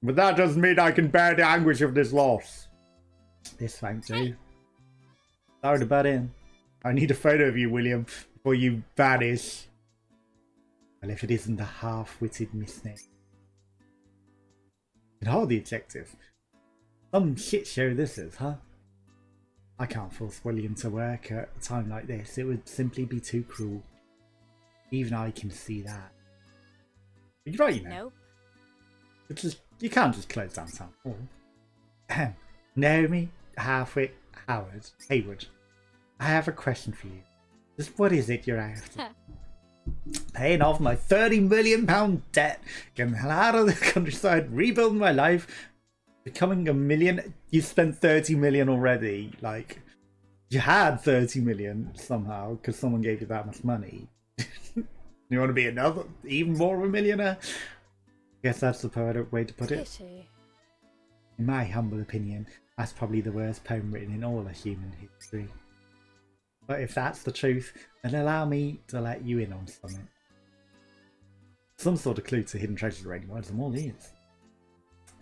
[SPEAKER 1] But that doesn't mean I can bear the anguish of this loss. This won't do. Sorry to butt in. I need a photo of you, William, before you vanish. Well, if it isn't the half-witted Miss Nick. And hold the objective. Some shit show this is, huh? I can't force William to work at a time like this. It would simply be too cruel. Even I can see that. You're right, you know.
[SPEAKER 4] nope.
[SPEAKER 1] It's just, you can't just close down town hall. Naomi, Halfwit, Howard, Hayward. I have a question for you. Just what is it you're after? Paying off my £30 million debt, getting the hell out of the countryside, rebuilding my life, becoming a million. You spent 30 million already. Like, you had 30 million somehow because someone gave you that much money. You want to be another, even more of a millionaire? Guess that's the poetic way to put it.
[SPEAKER 4] Pity.
[SPEAKER 1] In my humble opinion, that's probably the worst poem written in all of human history. But if that's the truth, then allow me to let you in on something. Some sort of clue to hidden treasure rating words, I'm all ears.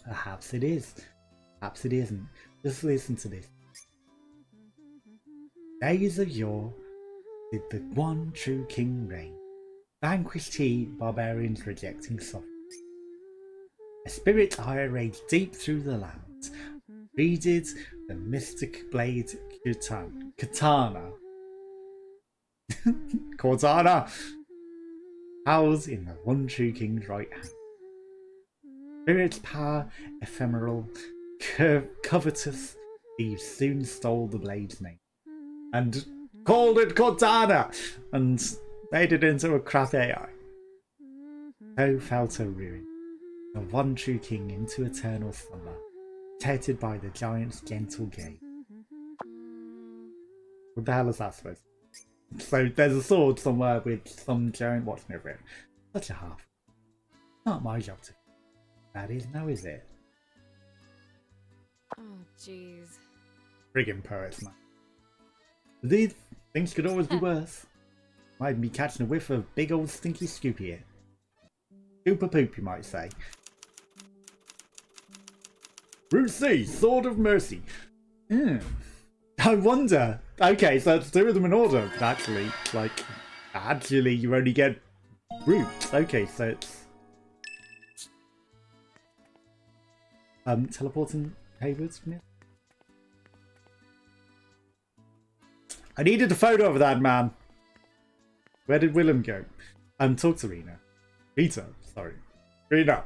[SPEAKER 1] Perhaps it is. Perhaps it isn't. Just listen to this. Days of yore did the one true king reign. Vanquished he, barbarians rejecting soft. A spirit ire raged deep through the lands. Reeded the mystic blade Katana. Cortana! Housed in the one true king's right hand. Spirit's power, ephemeral, covetous, thieves soon stole the blade's name. And called it Cortana! And made it into a crap AI. So fell to ruin. The one true king into eternal slumber, protected by the giant's gentle gaze. What the hell is that supposed to be? So there's a sword somewhere with some giant watching over it. Such a half. Not my job to. That is, now is it?
[SPEAKER 4] Oh, jeez.
[SPEAKER 1] Friggin' poets, man. These things could always be worse. Might be catching a whiff of big old stinky scoop here. Super poop, you might say. Route C, Sword of Mercy. I wonder. Okay, so let's do them in order. Actually, you only get routes. Okay, so it's teleporting Haywards. I needed a photo of that man. Where did Willem go? Talk to Rena. Rita, sorry. Rena.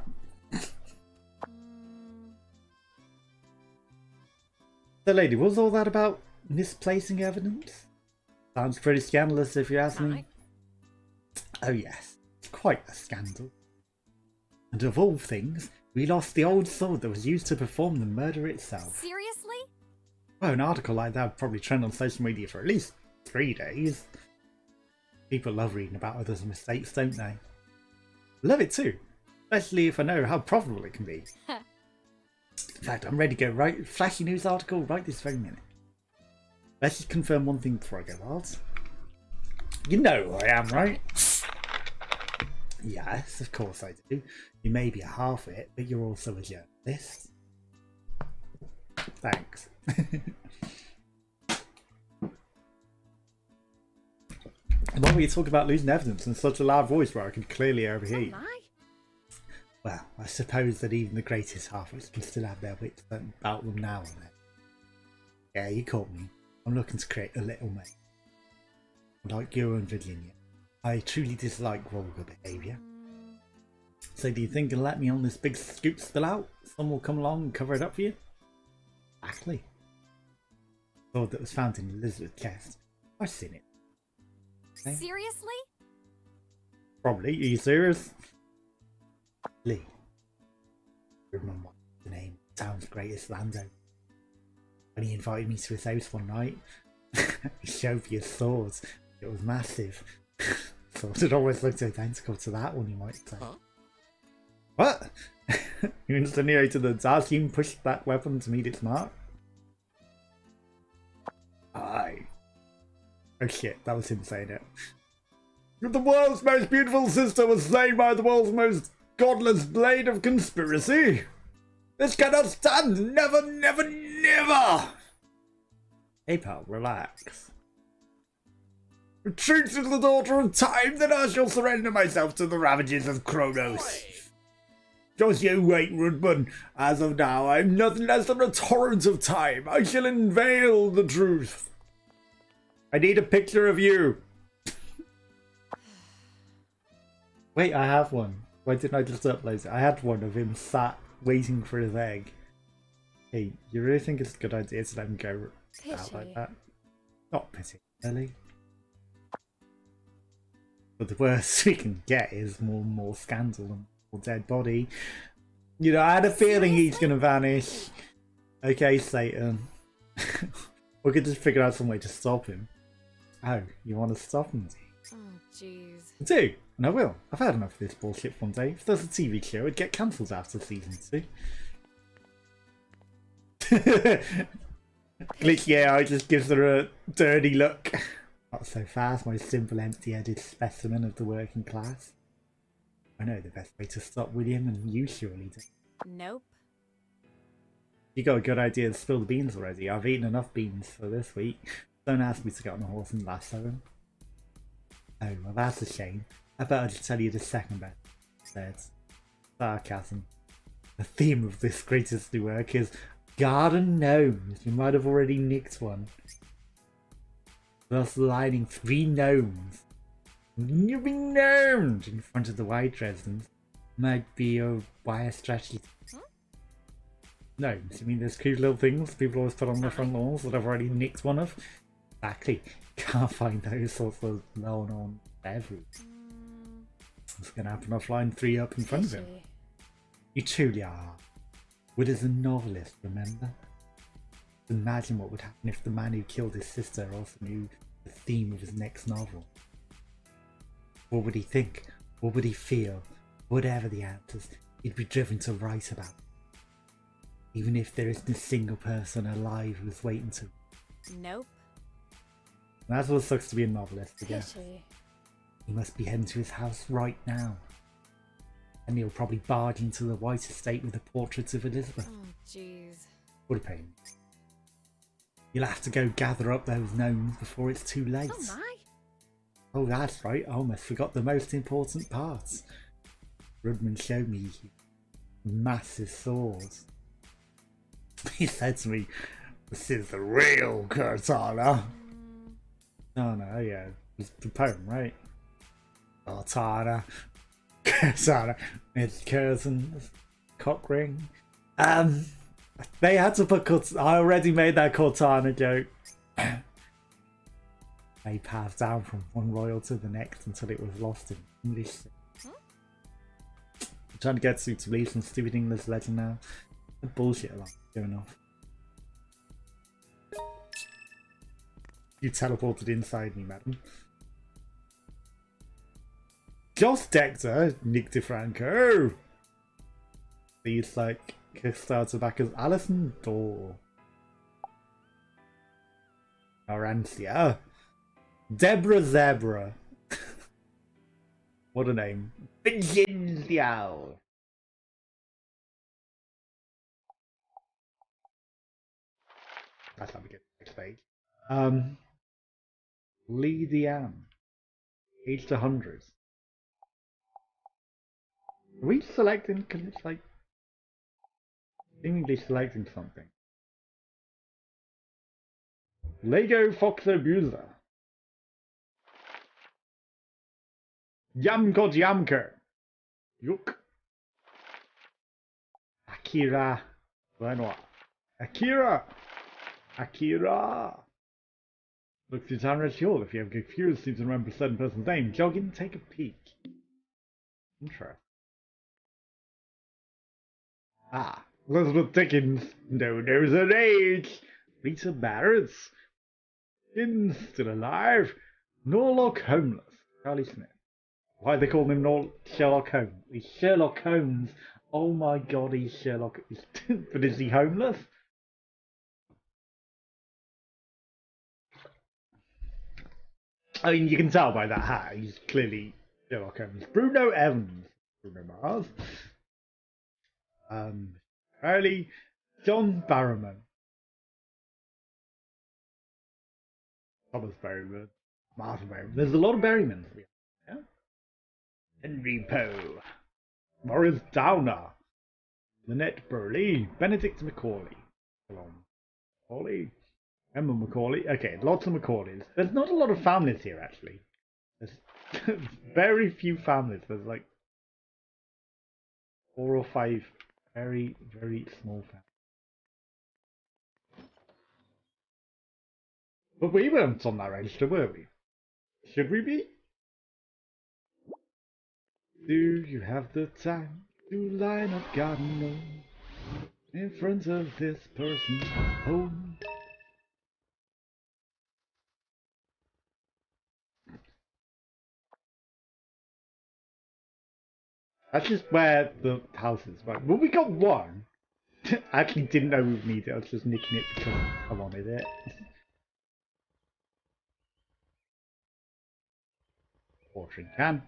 [SPEAKER 1] So, lady, what was all that about misplacing evidence? Sounds pretty scandalous if you ask me. Oh yes, it's quite a scandal. And of all things, we lost the old sword that was used to perform the murder itself.
[SPEAKER 4] Seriously?
[SPEAKER 1] Well, an article like that would probably trend on social media for at least 3 days. People love reading about others' mistakes, don't they? Love it too, especially if I know how profitable it can be. In fact, I'm ready to go write flashy news article right this very minute. Let's just confirm one thing before I go, lads. You know who I am, right? Yes, of course I do. You may be a half-wit, but you're also a journalist. Thanks. And why were you talking about losing evidence in such a loud voice where I could clearly overhear you? Well, I suppose that even the greatest half-wits can still have their wits about them now and then. Yeah, you caught me. I'm looking to create a little mate. Like you and Virginia, I truly dislike vulgar behaviour. So do you think you'll let me on this big scoop spill out? Someone will come along and cover it up for you? Exactly. Sword that was found in Elizabeth's chest. I've seen it. Okay.
[SPEAKER 4] Seriously?
[SPEAKER 1] Probably. Are you serious? Lee. Remember the name. Town's greatest landowner. When he invited me to his house one night, he showed me his swords. It was massive. Thought it always looked identical to that one, you might say. Huh? What? You insinuated that Zarzim pushed that weapon to meet its mark? Aye. Oh shit, that was him saying it. The world's most beautiful sister was slain by the world's most godless blade of conspiracy. This cannot stand! Never, never, never! Hey pal, relax. Retreat to the daughter of time, then I shall surrender myself to the ravages of Kronos. Just you wait, Rudman. As of now, I am nothing less than a torrent of time. I shall unveil the truth. I need a picture of you. Wait, I have one. Why didn't I just upload it? I had one of him sat waiting for his egg. Hey, you really think it's a good idea to let him go out like that? Not particularly. But the worst we can get is more and more scandal and more dead body. You know, I had a feeling he's going to vanish. Okay, Satan. We could just figure out some way to stop him. Oh, you want to stop him?
[SPEAKER 4] Oh, jeez.
[SPEAKER 1] I do, and I will. I've had enough of this bullshit one day. If there's a TV show, it'd get cancelled after season 2. Glitchy AI just gives her a dirty look. Not so fast, my simple empty-headed specimen of the working class. I know the best way to stop William, and you surely do.
[SPEAKER 4] Nope.
[SPEAKER 1] You got a good idea to spill the beans already. I've eaten enough beans for this week. Don't ask me to get on a horse and lasso him. Oh, well, that's a shame. I better just tell you the second best. Said sarcasm. The theme of this greatest new work is garden gnomes. You might have already nicked one. Thus lining 3 gnomes. You've been gnomed in front of the white residence. Might be a wire strategy. Gnomes, you mean those cute little things people always put on their front lawns that I've already nicked one of? Exactly. Can't find those sorts of well-known everywhere. It's gonna happen off line 3 up in front of him. You truly are. Wood is a novelist, remember? Imagine what would happen if the man who killed his sister also knew the theme of his next novel. What would he think? What would he feel? Whatever the answers, he'd be driven to write about it. Even if there isn't a single person alive who's waiting to.
[SPEAKER 4] Nope.
[SPEAKER 1] And that's what it sucks to be a novelist, I guess.
[SPEAKER 4] Fishy.
[SPEAKER 1] He must be heading to his house right now. And he'll probably barge into the White Estate with the portraits of Elizabeth.
[SPEAKER 4] Oh, jeez.
[SPEAKER 1] What a pain. You'll have to go gather up those gnomes before it's too late.
[SPEAKER 4] Oh my.
[SPEAKER 1] Oh, that's right. I almost forgot the most important parts. Rudman showed me massive swords. He said to me, "This is the real Cortana." Oh no, yeah. It's the poem, right? Cortana. Cortana. It's curtains. Cock ring. They had to put I already made that Cortana joke. They passed down from one royal to the next until it was lost in English. I'm trying to get to believe some stupid English legend now. The bullshit alarm going off. You teleported inside me, madam. Joss Dector, Nick DeFranco. These like Kickstarter backers Alison Dorr. Arancia. Deborah Zebra. What a name. Vincenzo. That's how we get to the next page. Lee Diane. Aged 100. Are we selecting? Because it's like seemingly selecting something. Lego Fox Abuser. Yamko Yamko. Yuk. Akira Renoir. Akira! Akira! Looks to town red fuel. If you have confused, seems to remember a certain person's name. Jog in, take a peek. Interesting. Ah, Elizabeth Dickens. No knows her age. Rita Barrett. Dickens still alive. Norlock homeless. Charlie Smith. Why are they calling him Sherlock Holmes? He's Sherlock Holmes. Oh my god, he's Sherlock. But is he homeless? I mean, you can tell by that hat, he's clearly Sherlock Holmes. Bruno Evans. Bruno Mars. Early John Barrowman. Thomas Barrowman. Martin Barrowman. There's a lot of Barrymans. Yeah? Henry Poe. Morris Downer. Lynette Burley. Benedict Macaulay. Macaulay. Emma Macaulay. Okay, lots of Macaulays. There's not a lot of families here, actually. There's very few families. There's like 4 or 5 very, very small families. But we weren't on that register, were we? Should we be? Do you have the time to line up garden gnomes in front of this person's home? That's just where the house is. Right. Well, we got one. I actually didn't know we would need it. I was just nicking it because I wanted it. Watering can.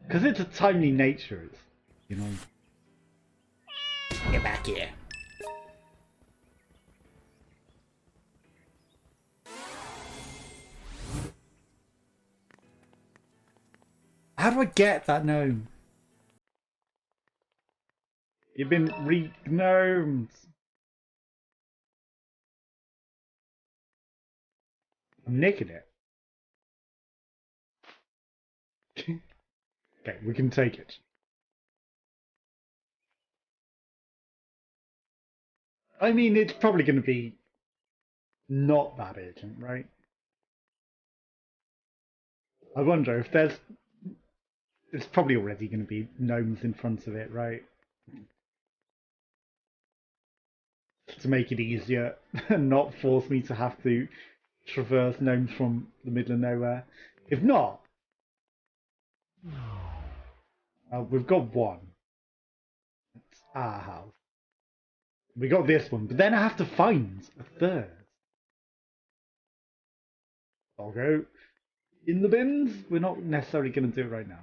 [SPEAKER 1] Because it's a timely nature, it's, you know.
[SPEAKER 2] Get back here.
[SPEAKER 1] How do I get that gnome? You've been re-gnomed. I'm nicking it. Okay, we can take it. I mean, it's probably going to be not that urgent, right? I wonder if there's... It's probably already going to be gnomes in front of it, right? To make it easier and not force me to have to traverse gnomes from the middle of nowhere. If not, we've got one. It's our house. We got this one, but then I have to find a third. Doggo in the bins. We're not necessarily going to do it right now.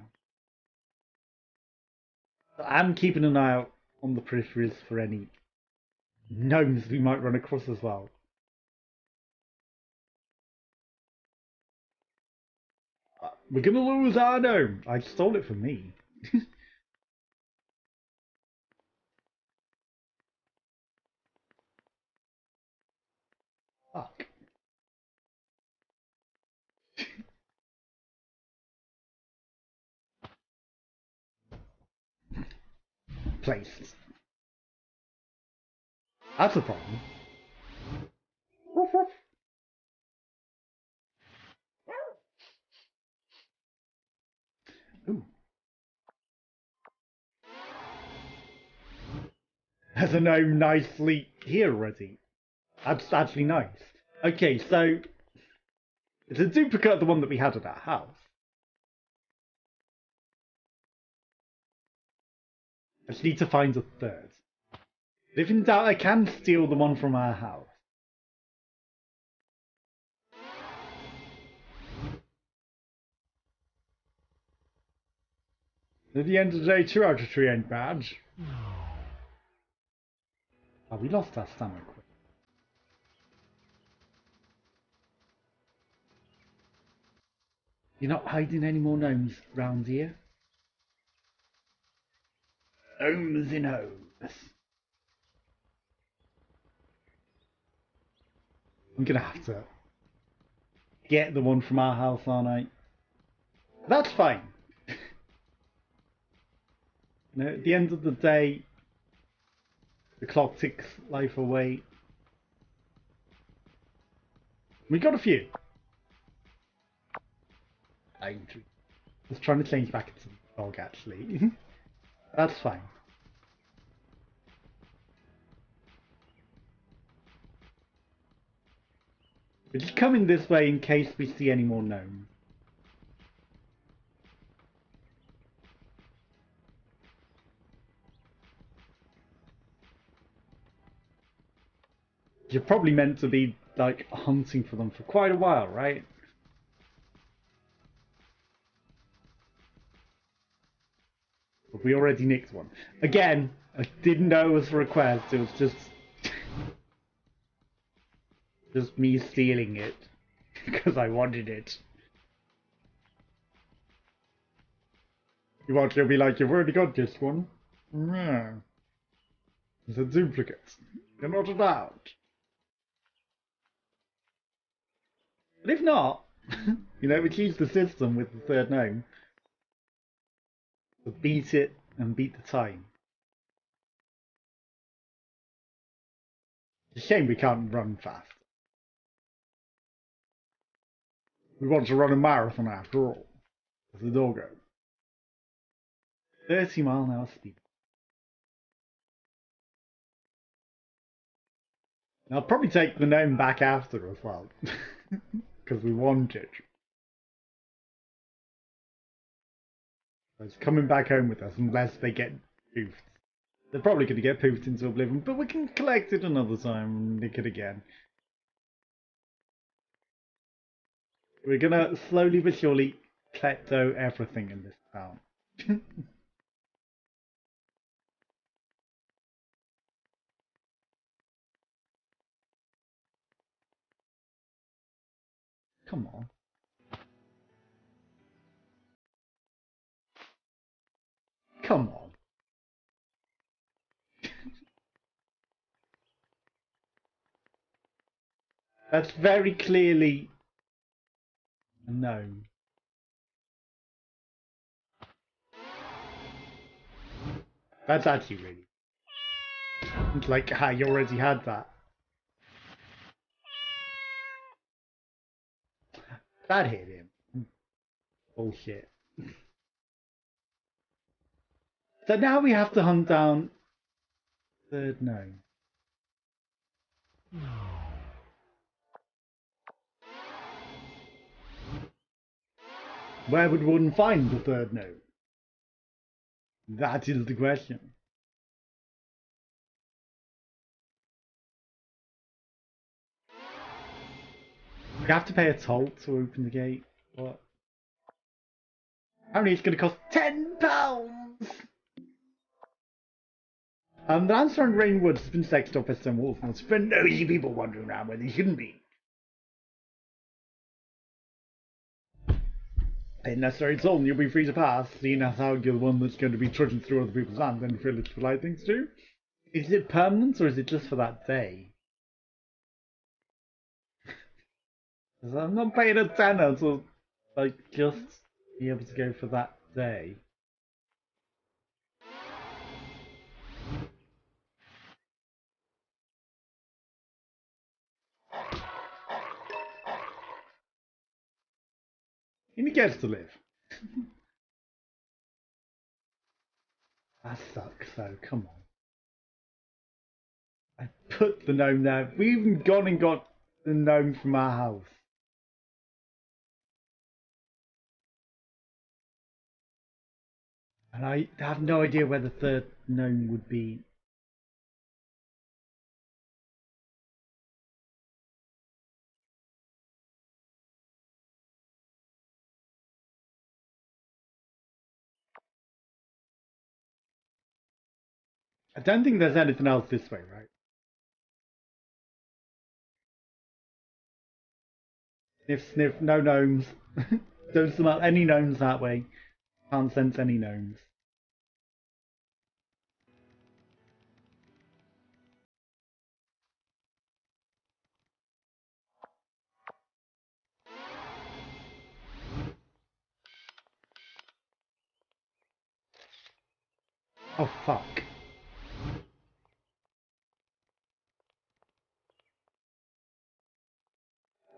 [SPEAKER 1] I'm keeping an eye out on the peripheries for any gnomes we might run across as well. We're going to lose our gnome. I stole it from me. Fuck. Placed. That's a problem. Ruff, ruff. Ooh. There's a gnome nicely here already. That's actually nice. Okay, so it's a duplicate of the one that we had at our house. I just need to find a third. If in doubt, I can steal the one from our house. At the end of the day, 2 out of 3 ain't bad. Oh, we lost our stamina quick. You're not hiding any more gnomes round here? Gnomes in homes. I'm gonna have to get the one from our house, aren't I? That's fine. You know, at the end of the day, the clock ticks life away. We got a few. I was trying to change back into the dog, actually. That's fine. We're just coming this way in case we see any more gnomes. You're probably meant to be, like, hunting for them for quite a while, right? But we already nicked one. Again, I didn't know it was a request, it was just... just me stealing it. Because I wanted it. You want to be like, you've already got this one? No. It's a duplicate. You're not allowed. But if not, you know, we choose the system with the third gnome. So beat it and beat the time. It's a shame we can't run fast. We want to run a marathon after all. As a doggo. 30-mile-an-hour speed. I'll probably take the gnome back after as well. Because we want it. It's coming back home with us unless they get poofed. They're probably going to get poofed into oblivion, but we can collect it another time and nick it again. We're going to slowly but surely klepto everything in this town. Come on. Come on. That's very clearly a gnome. That's actually really. It's like, ha, you already had that. That hit him. Bullshit. So now we have to hunt down third gnome. Where would one find the third gnome? That is the question. We have to pay a toll to open the gate. What? Apparently it's going to cost £10! The answer on Rainwood has been sexed up as some wolf notes for nosy people wandering around where they shouldn't be. Pay necessary toll and you'll be free to pass, seeing as how you're the one that's going to be trudging through other people's lands and feel it's polite things to do. Is it permanent or is it just for that day? Because I'm not paying a tenner to, like, just be able to go for that day. And he gets to live. That sucks though, come on. I put the gnome there. We even gone and got the gnome from our house. And I have no idea where the third gnome would be. I don't think there's anything else this way, right? Sniff, sniff, no gnomes. Don't smell any gnomes that way. Can't sense any gnomes. Oh fuck.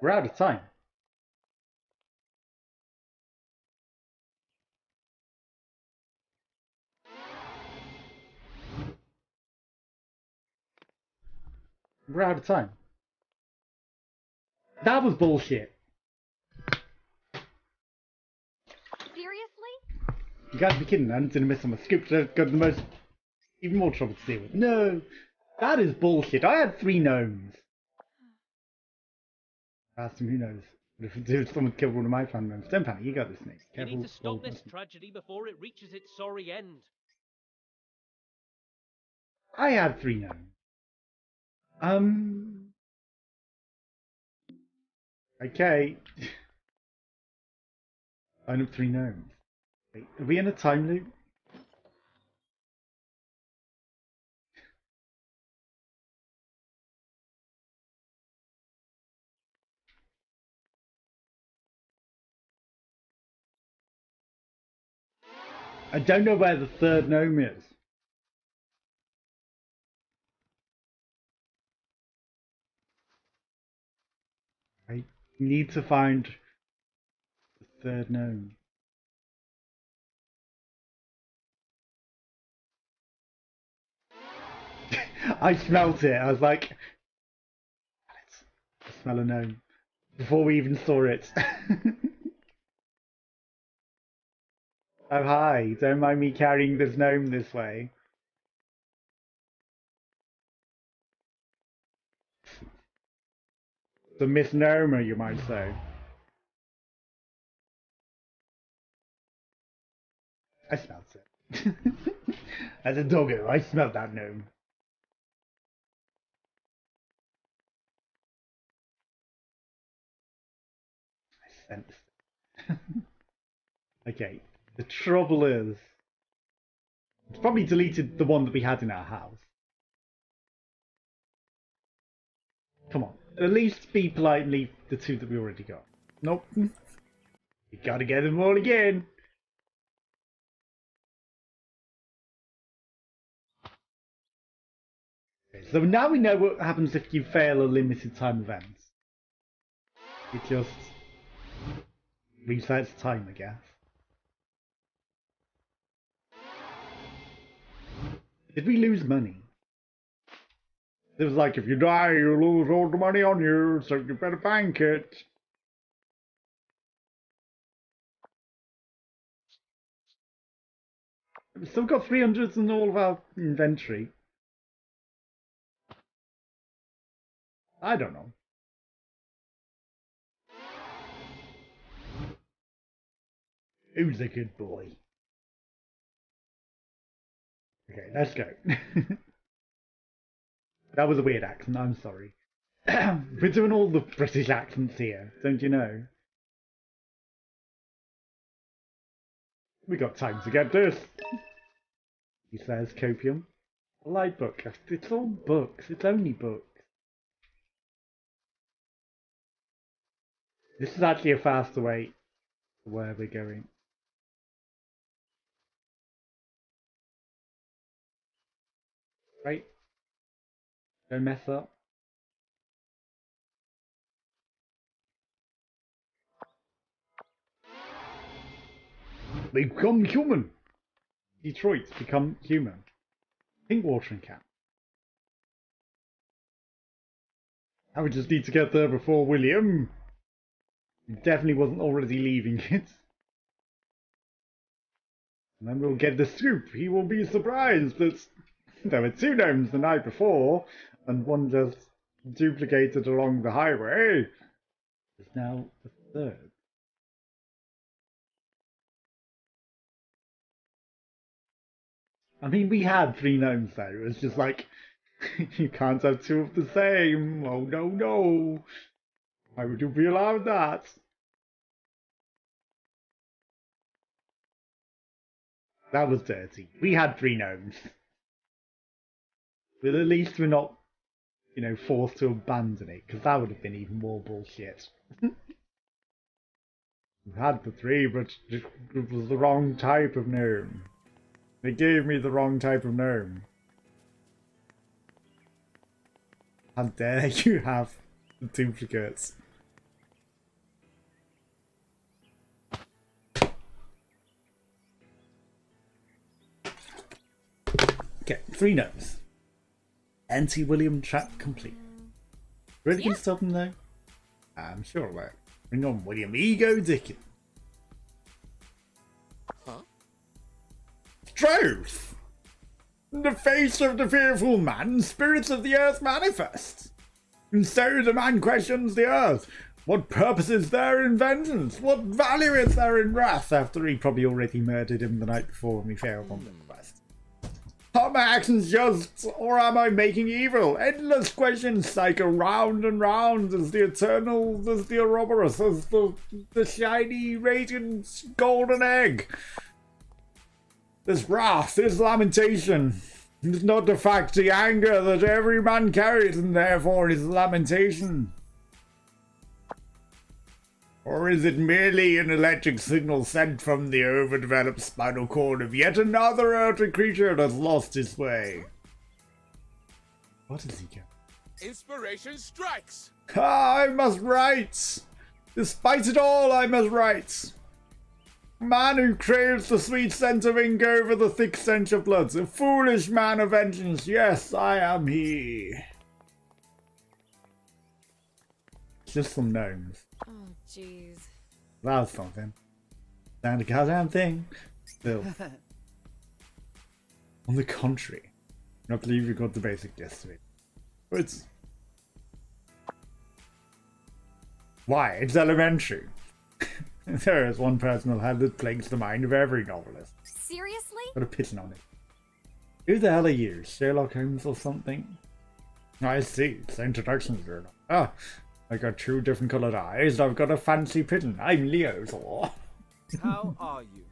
[SPEAKER 1] We're out of time. We're out of time. That was bullshit.
[SPEAKER 4] Seriously?
[SPEAKER 1] You gotta be kidding, I didn't miss on my scoop. I've got the most, even more trouble to deal with. No, that is bullshit. I had 3 gnomes. I asked him, who knows? But if someone killed one of my family members, don't panic, you got this, Nick.
[SPEAKER 5] You
[SPEAKER 1] Careful.
[SPEAKER 5] need to stop this tragedy before it reaches its sorry end.
[SPEAKER 1] I had 3 gnomes. Okay. Line up 3 gnomes. Wait, are we in a time loop? I don't know where the third gnome is. I need to find the third gnome. I smelt it. I was like, I smell a gnome before we even saw it. Oh hi, don't mind me carrying this gnome this way. It's a misnomer, you might say. I smelled it. As a doggo, I smelled that gnome. I sensed it. Okay, the trouble is, it's probably deleted the one that we had in our house. Come on, at least be polite and leave the two that we already got. Nope. You gotta get them all again. Okay, so now we know what happens if you fail a limited time event. It just resets time, I guess. Did we lose money? It was like, if you die, you lose all the money on you, so you better bank it. We've still got 300 in all of our inventory. I don't know. Who's a good boy? Okay, let's go. That was a weird accent, I'm sorry. We're doing all the British accents here, don't you know? We got time to get this. He says, copium. A light book. It's all books. It's only books. This is actually a faster way to where we're going. Right? Don't mess up. Become human. Detroit, become human. Pink watering can. I would just need to get there before William. He definitely wasn't already leaving it. And then we'll get the scoop. He will be surprised that there were 2 gnomes the night before, and one just duplicated along the highway. There's now the 3rd. I mean, we had 3 gnomes though. It was just like, you can't have 2 of the same. Oh no, no. Why would you be allowed that? That was dirty. We had 3 gnomes. But at least we're not, you know, forced to abandon it, because that would have been even more bullshit. We had the 3, but it was the wrong type of gnome. They gave me the wrong type of gnome. How dare you have the duplicates? Okay, 3 gnomes. Anti-William trap complete. Ready to stop him though? I'm sure I will. Bring on William Ego Dickens.
[SPEAKER 3] Huh?
[SPEAKER 1] Truth! In the face of the fearful man, spirits of the earth manifest. And so the man questions the earth. What purpose is there in vengeance? What value is there in wrath? After he probably already murdered him the night before when we failed on the quest. Are my actions just, or am I making evil? Endless questions cycle round and round as the eternal, as the Ouroboros, as the shiny, radiant, golden egg. This wrath, this lamentation, is not the fact, the anger that every man carries, and therefore his lamentation. Or is it merely an electric signal sent from the overdeveloped spinal cord of yet another earthly creature that's lost its way? What is he doing?
[SPEAKER 6] Inspiration strikes!
[SPEAKER 1] I must write! Despite it all, I must write! Man who craves the sweet scent of ink over the thick stench of blood. A foolish man of vengeance, yes, I am he. Just some gnomes.
[SPEAKER 4] Oh, jeez.
[SPEAKER 1] That was something. Not a goddamn thing. Still. On the contrary, I believe you got the basic gist of it. But it's... Why? It's elementary. There is one personal hand that plagues the mind of every novelist.
[SPEAKER 4] Seriously?
[SPEAKER 1] Got a pigeon on it. Who the hell are you? Sherlock Holmes or something? I see. It's the introduction journal. Ah, I got two different coloured eyes. I've got a fancy pigeon. I'm Leo's or.
[SPEAKER 7] How are you?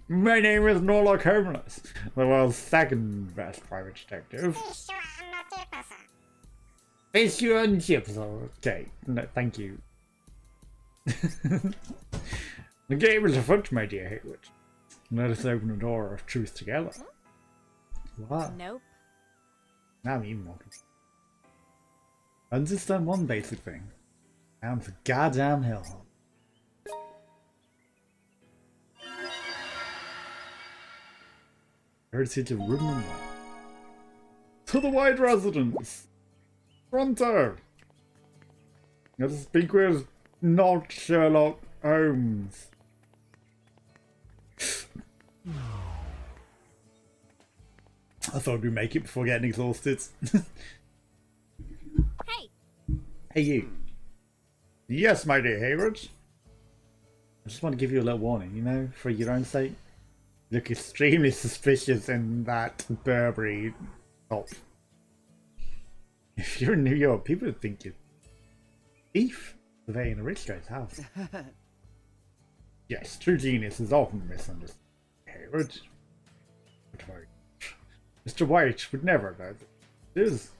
[SPEAKER 1] My name is Norlock Homeless, the world's second best private detective. Fish you and chips, okay. No, thank you. The game is afoot, my dear Hayward. Let us open the door of truth together. What?
[SPEAKER 4] Nope.
[SPEAKER 1] Now I'm even more confused. Understand one basic thing. Down the goddamn hellhole. Heritage of room number 1. To the White Residence! Pronto! Let us speak with not Sherlock Holmes. I thought we'd make it before getting exhausted.
[SPEAKER 4] Hey!
[SPEAKER 1] Hey you. Yes, my dear Hayward. I just want to give you a little warning, you know, for your own sake. You look extremely suspicious in that Burberry top. If you're in New York, people would think you're a thief surveying a rich guy's house. Yes, true genius is often misunderstood, Hayward. Mr. White would never know this.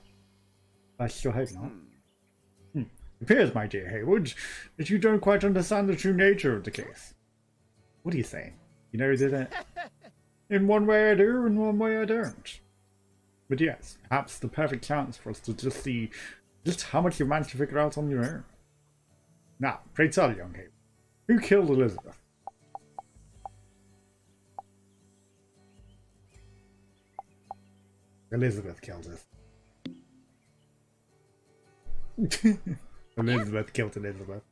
[SPEAKER 1] I still hope not. It appears, my dear Hayward, that you don't quite understand the true nature of the case. What are you saying? You know that in one way I do, in one way I don't. But yes, perhaps the perfect chance for us to just see just how much you managed to figure out on your own. Now, pray tell, young Hayward, who killed Elizabeth? Elizabeth killed us. Elizabeth killed Elizabeth.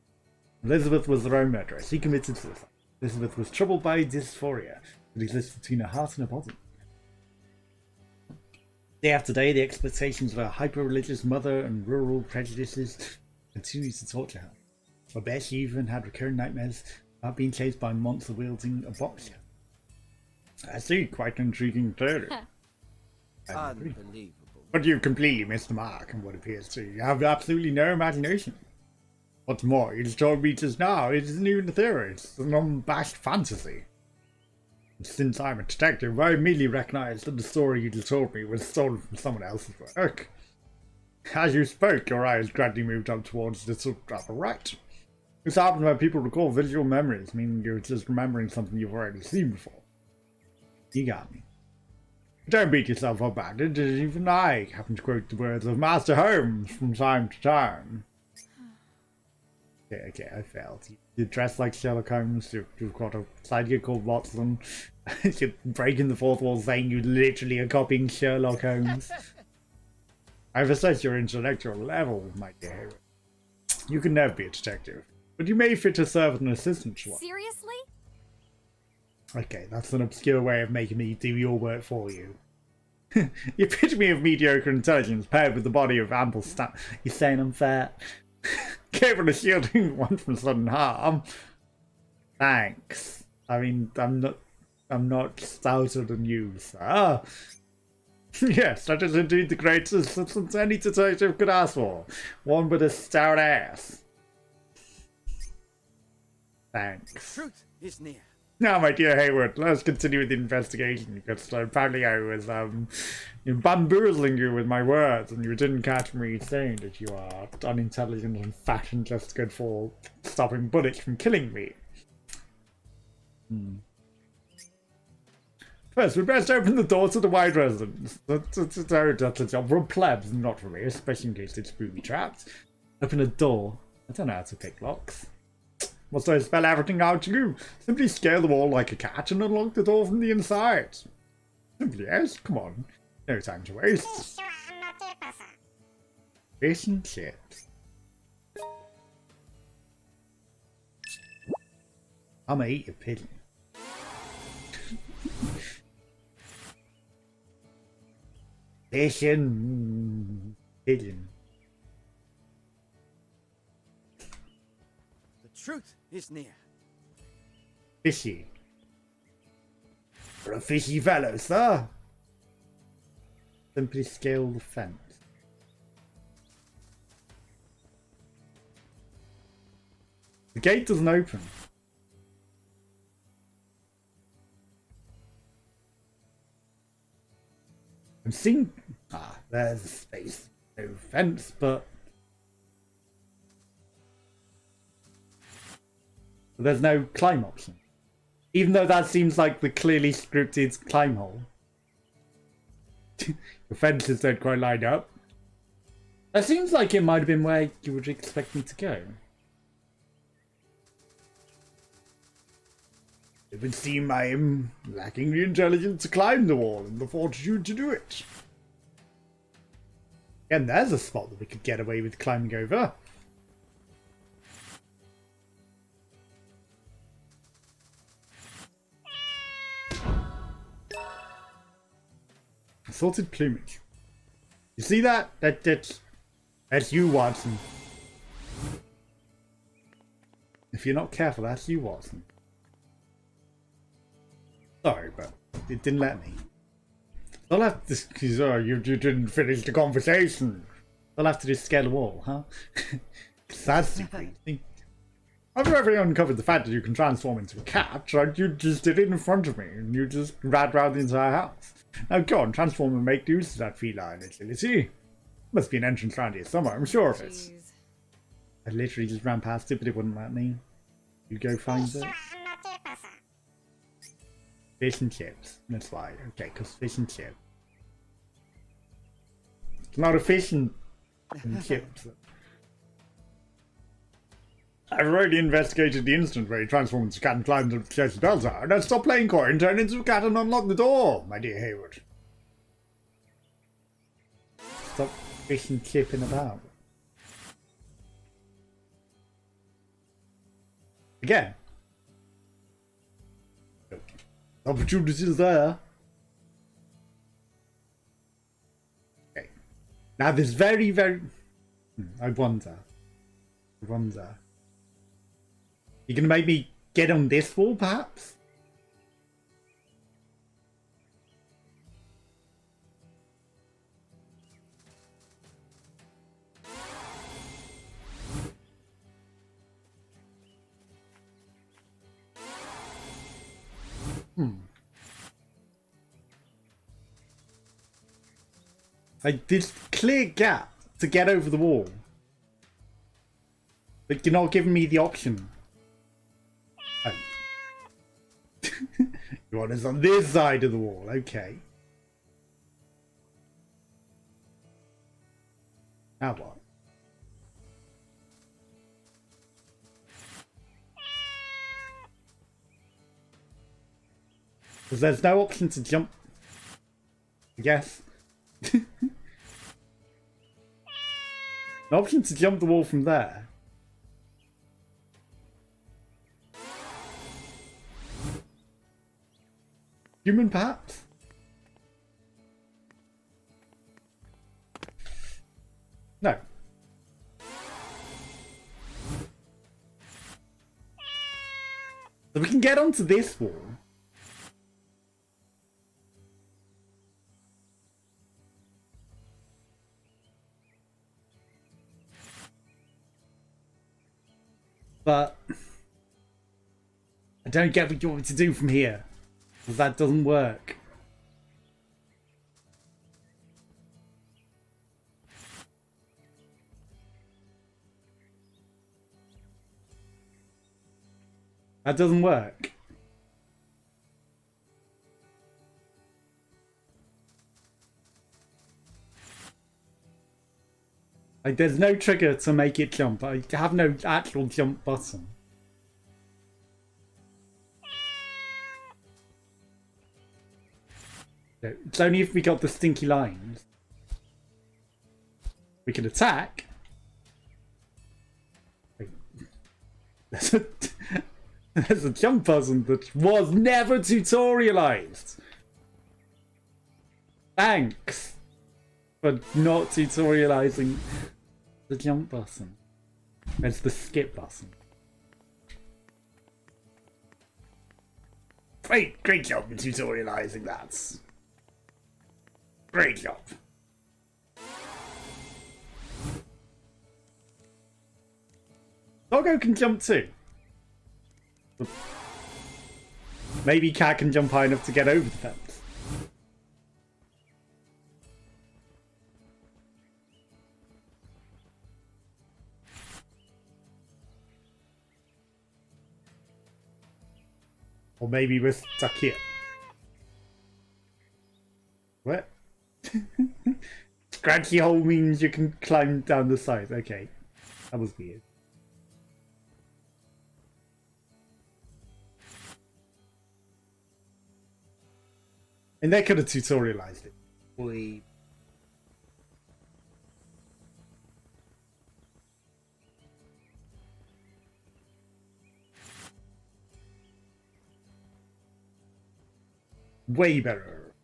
[SPEAKER 1] Elizabeth was her own murderer. She committed suicide. Elizabeth was troubled by dysphoria that exists between her heart and her body. Day after day, the expectations of her hyper-religious mother and rural prejudices continued to torture her. I bet she even had recurring nightmares about being chased by a monster wielding a boxer. I see, quite intriguing theory.
[SPEAKER 7] Unbelievable.
[SPEAKER 1] But you've completely missed the mark on what appears to you have absolutely no imagination. What's more, you just told me just now it isn't even a theory, it's an unabashed fantasy. And since I'm a detective, I immediately recognized that the story you just told me was stolen from someone else's work. As you spoke, your eyes gradually moved up towards the upper right. This happens when people recall visual memories, meaning you're just remembering something you've already seen before. You got me. Don't beat yourself up about it, even I happen to quote the words of Master Holmes from time to time. Okay, I failed. You dress like Sherlock Holmes, you've got a sidekick called Watson, you're breaking the fourth wall saying you literally are copying Sherlock Holmes. I've assessed your intellectual level, my dear. You can never be a detective, but you may fit to serve as an assistant to one.
[SPEAKER 4] Seriously?
[SPEAKER 1] Okay, that's an obscure way of making me do your work for you. The epitome of mediocre intelligence paired with the body of ample stamina. You're saying I'm fat? Capable of shielding one from sudden harm. Thanks. I mean, I'm not stouter than you, sir. Yes, that is indeed the greatest assistance any detective could ask for. One with a stout ass. Thanks.
[SPEAKER 7] Truth is near.
[SPEAKER 1] Now, my dear Hayward, let's continue with the investigation, because apparently I was bamboozling you with my words, and you didn't catch me saying that you are unintelligent and fat and just good for stopping bullets from killing me. First, we best open the door to the White Residence. That's a job for plebs, not for me, especially in case it's booby trapped. Open a door. I don't know how to pick locks. Must I spell everything out to you? Simply scale the wall like a cat and unlock the door from the inside. Simply yes, come on. No time to waste. Fish and chips. I'ma eat your pigeon. Fish and pigeon.
[SPEAKER 7] The truth is near.
[SPEAKER 1] Fishy. for a fishy fellow, sir. Simply scale the fence. The gate doesn't open. I'm seeing... there's a space. No fence, but there's no climb option. Even though that seems like the clearly scripted climb hole. The fences don't quite line up. That seems like it might have been where you would expect me to go. It would seem I am lacking the intelligence to climb the wall and the fortitude to do it. Again, there's a spot that we could get away with climbing over. Assorted plumage. You see that? That's you, Watson. If you're not careful, that's you, Watson. Sorry, but it didn't let me. I'll have to... Oh, you didn't finish the conversation. I'll have to just scale the wall, huh? That's too crazy. After having uncovered the fact that you can transform into a cat, right, you just did it in front of me, and you just ran around the entire house. Now go on, transform and make use of that feline agility. Must be an entrance around here somewhere, I'm sure of it.
[SPEAKER 4] Jeez.
[SPEAKER 1] I literally just ran past it, but it wouldn't let me. You go find it. Fish and chips. That's why. Okay, because fish and chips. It's not a fish and chips. I've already investigated the incident where he transformed into a cat and climbed up the church bell tower. Now stop playing coy and turn into a cat and unlock the door, my dear Hayward. Stop fish and chipping about. Again. Opportunities there. Okay. Now this very... I wonder. You're gonna make me get on this wall, perhaps? Like this clear gap to get over the wall. But you're not giving me the option. Oh. You want us on this side of the wall, okay. Now what? Because there's no option to jump. I guess. No option to jump the wall from there. Human, perhaps? No. So we can get onto this wall. But I don't get what you want me to do from here. Because that doesn't work. That doesn't work. Like, there's no trigger to make it jump. I have no actual jump button. It's only if we got the stinky lines. We can attack. There's a jump button that was never tutorialized. Thanks for not tutorializing the jump button. It's the skip button. Great job in tutorializing that. Great job. Doggo can jump too. Maybe cat can jump high enough to get over the fence. Or maybe we're stuck here. What? Scratchy hole means you can climb down the side. Okay. That was weird. And they could have tutorialized it. We. Way better.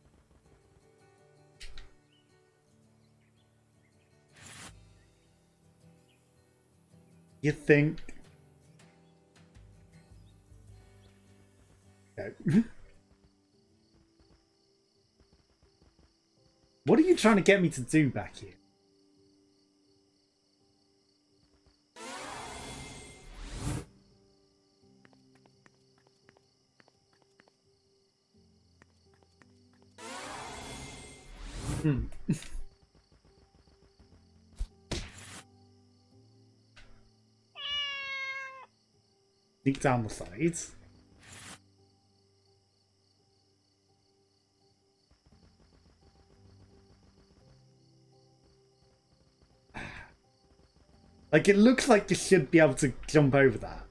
[SPEAKER 1] You think? No. What are you trying to get me to do back here? Sneak down the sides. Like, it looks like you should be able to jump over that.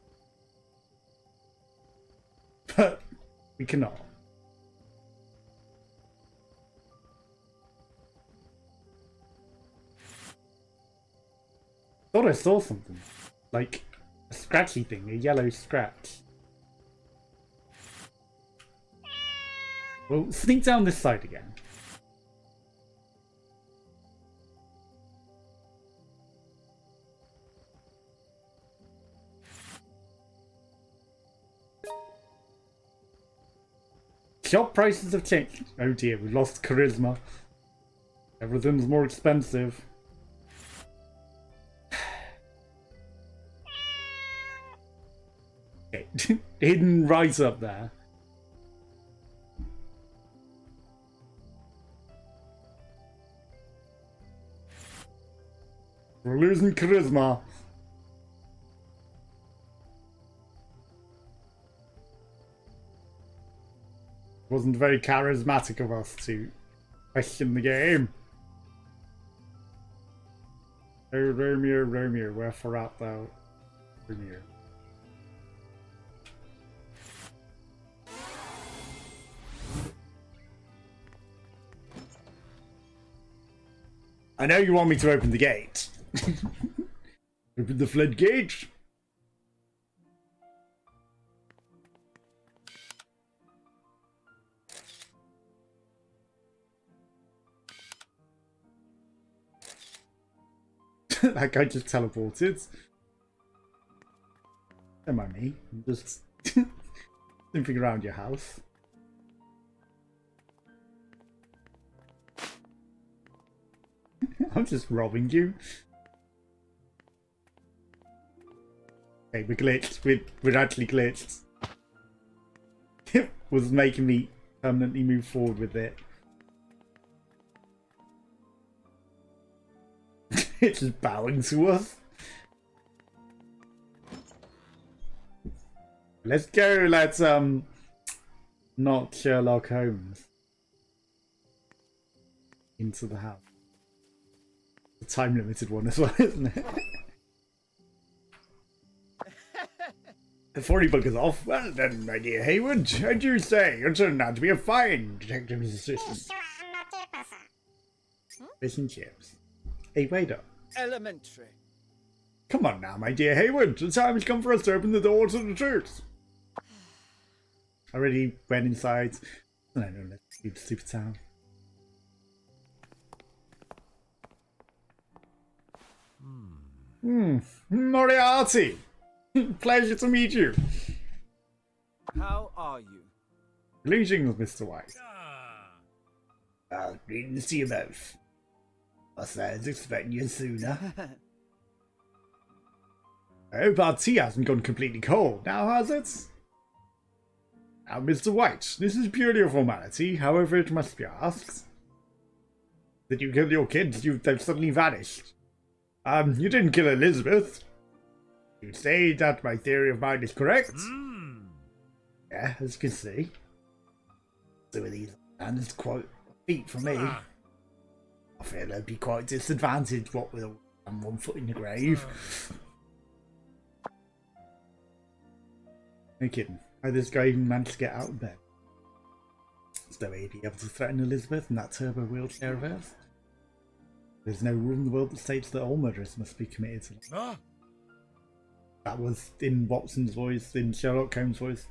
[SPEAKER 1] But we cannot. Thought I saw something. Like, a scratchy thing, a yellow scratch. Well, sneak down this side again. Shop prices have changed. Oh dear, we lost charisma. Everything's more expensive. Okay, hidden right up there. We're losing charisma. Wasn't very charismatic of us to question the game. Oh, Romeo, Romeo, wherefore art thou, Romeo? I know you want me to open the gate. Open the floodgate. That guy just teleported. Don't mind me. I'm just sniffing around your house. I'm just robbing you. Okay, we're glitched. We're actually glitched. It was making me permanently move forward with it. It's just bowing to us. Let's go. Let's not Sherlock Holmes into the house. The time limited one as well, isn't it? The 40 buggers off. Well then, my dear Hayward, how do you say? You turned out to be a fine detective's assistant. Fish and chips. Hey, wait up.
[SPEAKER 7] Elementary.
[SPEAKER 1] Come on now, my dear Hayward. The time has come for us to open the door to the truth. I already went inside. No, let's leave the stupid town. Moriarty! Pleasure to meet you.
[SPEAKER 7] How are you?
[SPEAKER 1] Greetings, Mr. White.
[SPEAKER 2] Greetings to you both. I was expecting you sooner.
[SPEAKER 1] I hope our tea hasn't gone completely cold now, has it? Now, Mr. White, this is purely a formality, however it must be asked. Did you kill your kids? They've suddenly vanished. You didn't kill Elizabeth. You say that my theory of mine is correct? Yeah, as you can see.
[SPEAKER 2] Some of these hands quite feet for me. I feel I'd be quite disadvantaged what with one foot in the grave.
[SPEAKER 1] No kidding. How this guy even managed to get out of bed? So he'd be able to threaten Elizabeth in that turbo wheelchair of hers? There's no rule in the world that states that all murders must be committed to. That was in Watson's voice, in Sherlock Holmes' voice.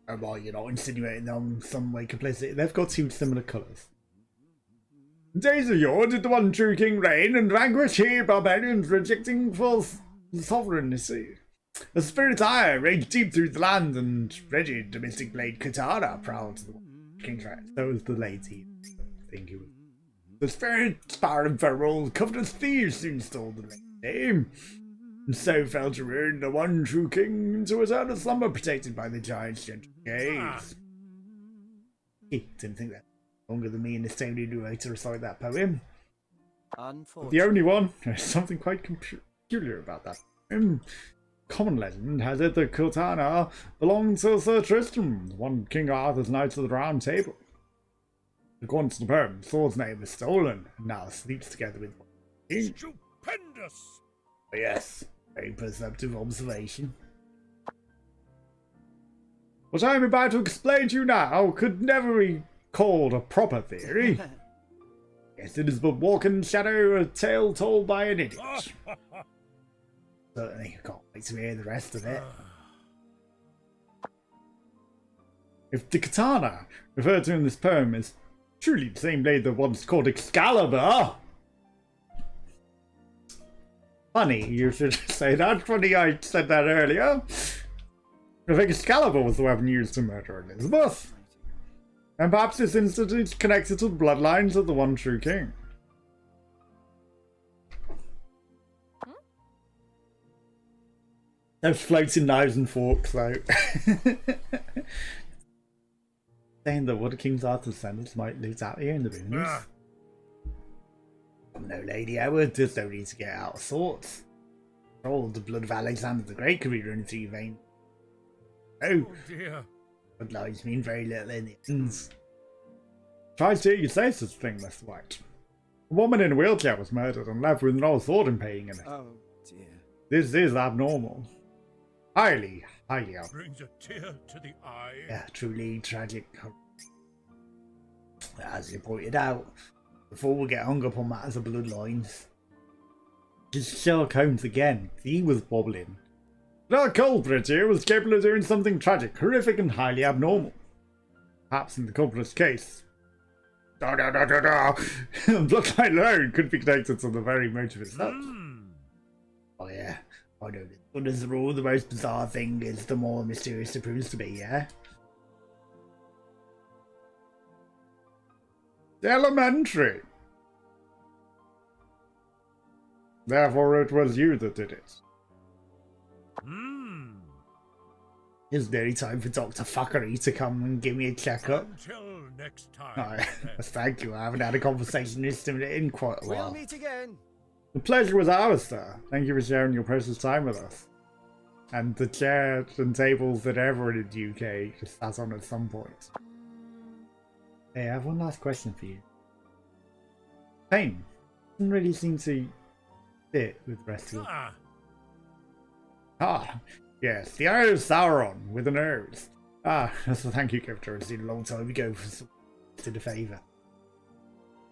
[SPEAKER 2] Oh boy, you're not insinuating them some way complicit.
[SPEAKER 1] They've got two similar colours. In days of yore did the one true king reign, and vanquish he barbarians rejecting false sovereignty. The spirit ire raged deep through the land, and rigid domestic blade katana proud to the king's right. So was the lady. I think it was.
[SPEAKER 2] The spirit spire and feral covetous thieves soon stole the name, and so fell to ruin the one true king into eternal slumber protected by the giant's gentle gaze.
[SPEAKER 1] He didn't think that longer than me in this table knew how to recite that poem.
[SPEAKER 7] Unfortunately.
[SPEAKER 1] The only one. There's something quite peculiar about that. Common legend has it that katana belonged to Sir Tristram, one King Arthur's Knights of the Round Table. According to the poem, the sword's name was stolen, and now sleeps together with one king.
[SPEAKER 6] Stupendous!
[SPEAKER 2] Yes, very perceptive observation.
[SPEAKER 1] What I am about to explain to you now could never be called a proper theory. Yes, it is but walk in shadow, a tale told by an idiot.
[SPEAKER 2] Certainly, can't wait to hear the rest of it.
[SPEAKER 1] If the katana referred to in this poem is truly the same blade that once called Excalibur. Funny, you should say that. Funny I said that earlier. I think Excalibur was the weapon used to murder Elizabeth. And perhaps this incident is connected to the bloodlines of the one true king. Those floating knives and forks, though. Saying that what the King's Arthur descendants might lose out here in the boonies.
[SPEAKER 2] No, Lady Edward, there's no need to get out of sorts. All the blood of Alexander the Great could be running through your veins. Oh
[SPEAKER 6] dear.
[SPEAKER 2] Bloodlines mean very little in the ends.
[SPEAKER 1] Try to hear you say such a thing, Mr. White. A woman in a wheelchair was murdered and left with an old sword impaled in it.
[SPEAKER 7] Oh dear.
[SPEAKER 1] This is abnormal. Highly abnormal.
[SPEAKER 6] Brings a tear to the eye.
[SPEAKER 2] Yeah, truly tragic. As you pointed out, before we get hung up on matters of bloodlines.
[SPEAKER 1] Just Sherlock Holmes again. He was wobbling. The culprit here was capable of doing something tragic, horrific, and highly abnormal. Perhaps in the culprit's case. Bloodline alone could be connected to the very motive itself.
[SPEAKER 2] Oh yeah, I know this. But as a rule, the most bizarre thing is the more mysterious it proves to be, yeah?
[SPEAKER 1] Elementary. Therefore it was you that did it.
[SPEAKER 2] It's nearly time for Dr. Fuckery to come and give me a checkup.
[SPEAKER 6] Until next time.
[SPEAKER 2] Oh, thank you, I haven't had a conversation with him in quite a
[SPEAKER 7] We'll
[SPEAKER 2] while.
[SPEAKER 7] meet again.
[SPEAKER 1] The pleasure was ours, sir. Thank you for sharing your precious time with us. And the chairs and tables that everyone in the UK just sat on at some point. Hey, I have one last question for you. Pain doesn't really seem to fit with the rest of it.
[SPEAKER 2] Ah, yes, the Eye of Sauron with a nose. Ah, that's a thank you gift I received a long time ago for some did a favour.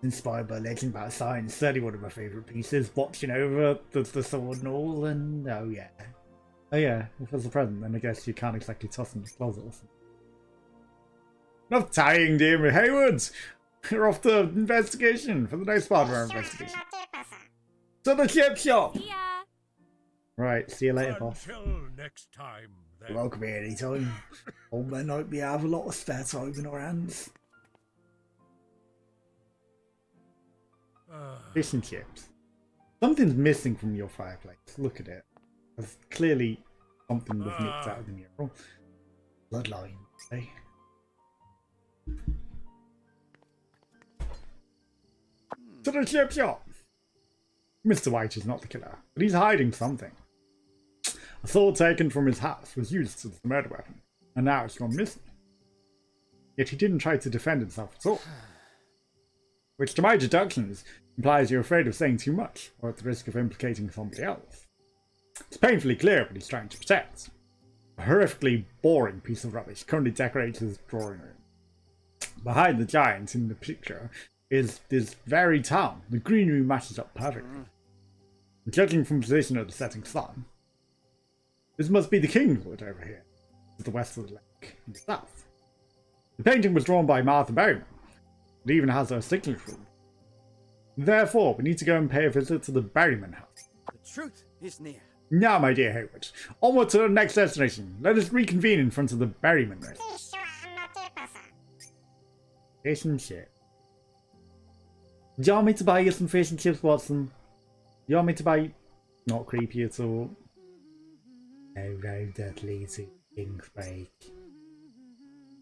[SPEAKER 2] Inspired by legend about science, certainly one of my favourite pieces, watching over the sword and all, and oh yeah.
[SPEAKER 1] Oh yeah, if it's a present, then I guess you can't exactly toss in the closet or something.
[SPEAKER 2] Enough tying, dear Hayward! We're off to investigation for the next part of our investigation. To the chip shop!
[SPEAKER 4] Yeah.
[SPEAKER 1] Right, see you later, boss.
[SPEAKER 6] Until next time, then.
[SPEAKER 2] You're welcome here anytime. Old man hope we have a lot of spare time in our hands.
[SPEAKER 1] Fish and chips. Something's missing from your fireplace. Look at it. There's clearly something was nicked out of the mural.
[SPEAKER 2] Bloodline, eh?
[SPEAKER 1] To the chip shop! Mr. White is not the killer, but he's hiding something. A sword taken from his house was used as the murder weapon, and now it's gone missing. Yet he didn't try to defend himself at all. Which, to my deductions, implies you're afraid of saying too much, or at the risk of implicating somebody else. It's painfully clear what he's trying to protect. A horrifically boring piece of rubbish currently decorates his drawing room. Behind the giant in the picture is this very town. The greenery matches up perfectly. Judging from the position of the setting sun, this must be the Kingwood over here, to the west of the lake, in the south. The painting was drawn by Martha Berryman. It even has her signature. Therefore, we need to go and pay a visit to the Berryman house.
[SPEAKER 7] The truth is near.
[SPEAKER 1] Now, my dear Hayward, onward to the next destination. Let us reconvene in front of the Berryman house. Fish and chips. Do you want me to buy you some fish and chips, Watson? Do you want me to buy... Not creepy at all. No road that leads to King's Break.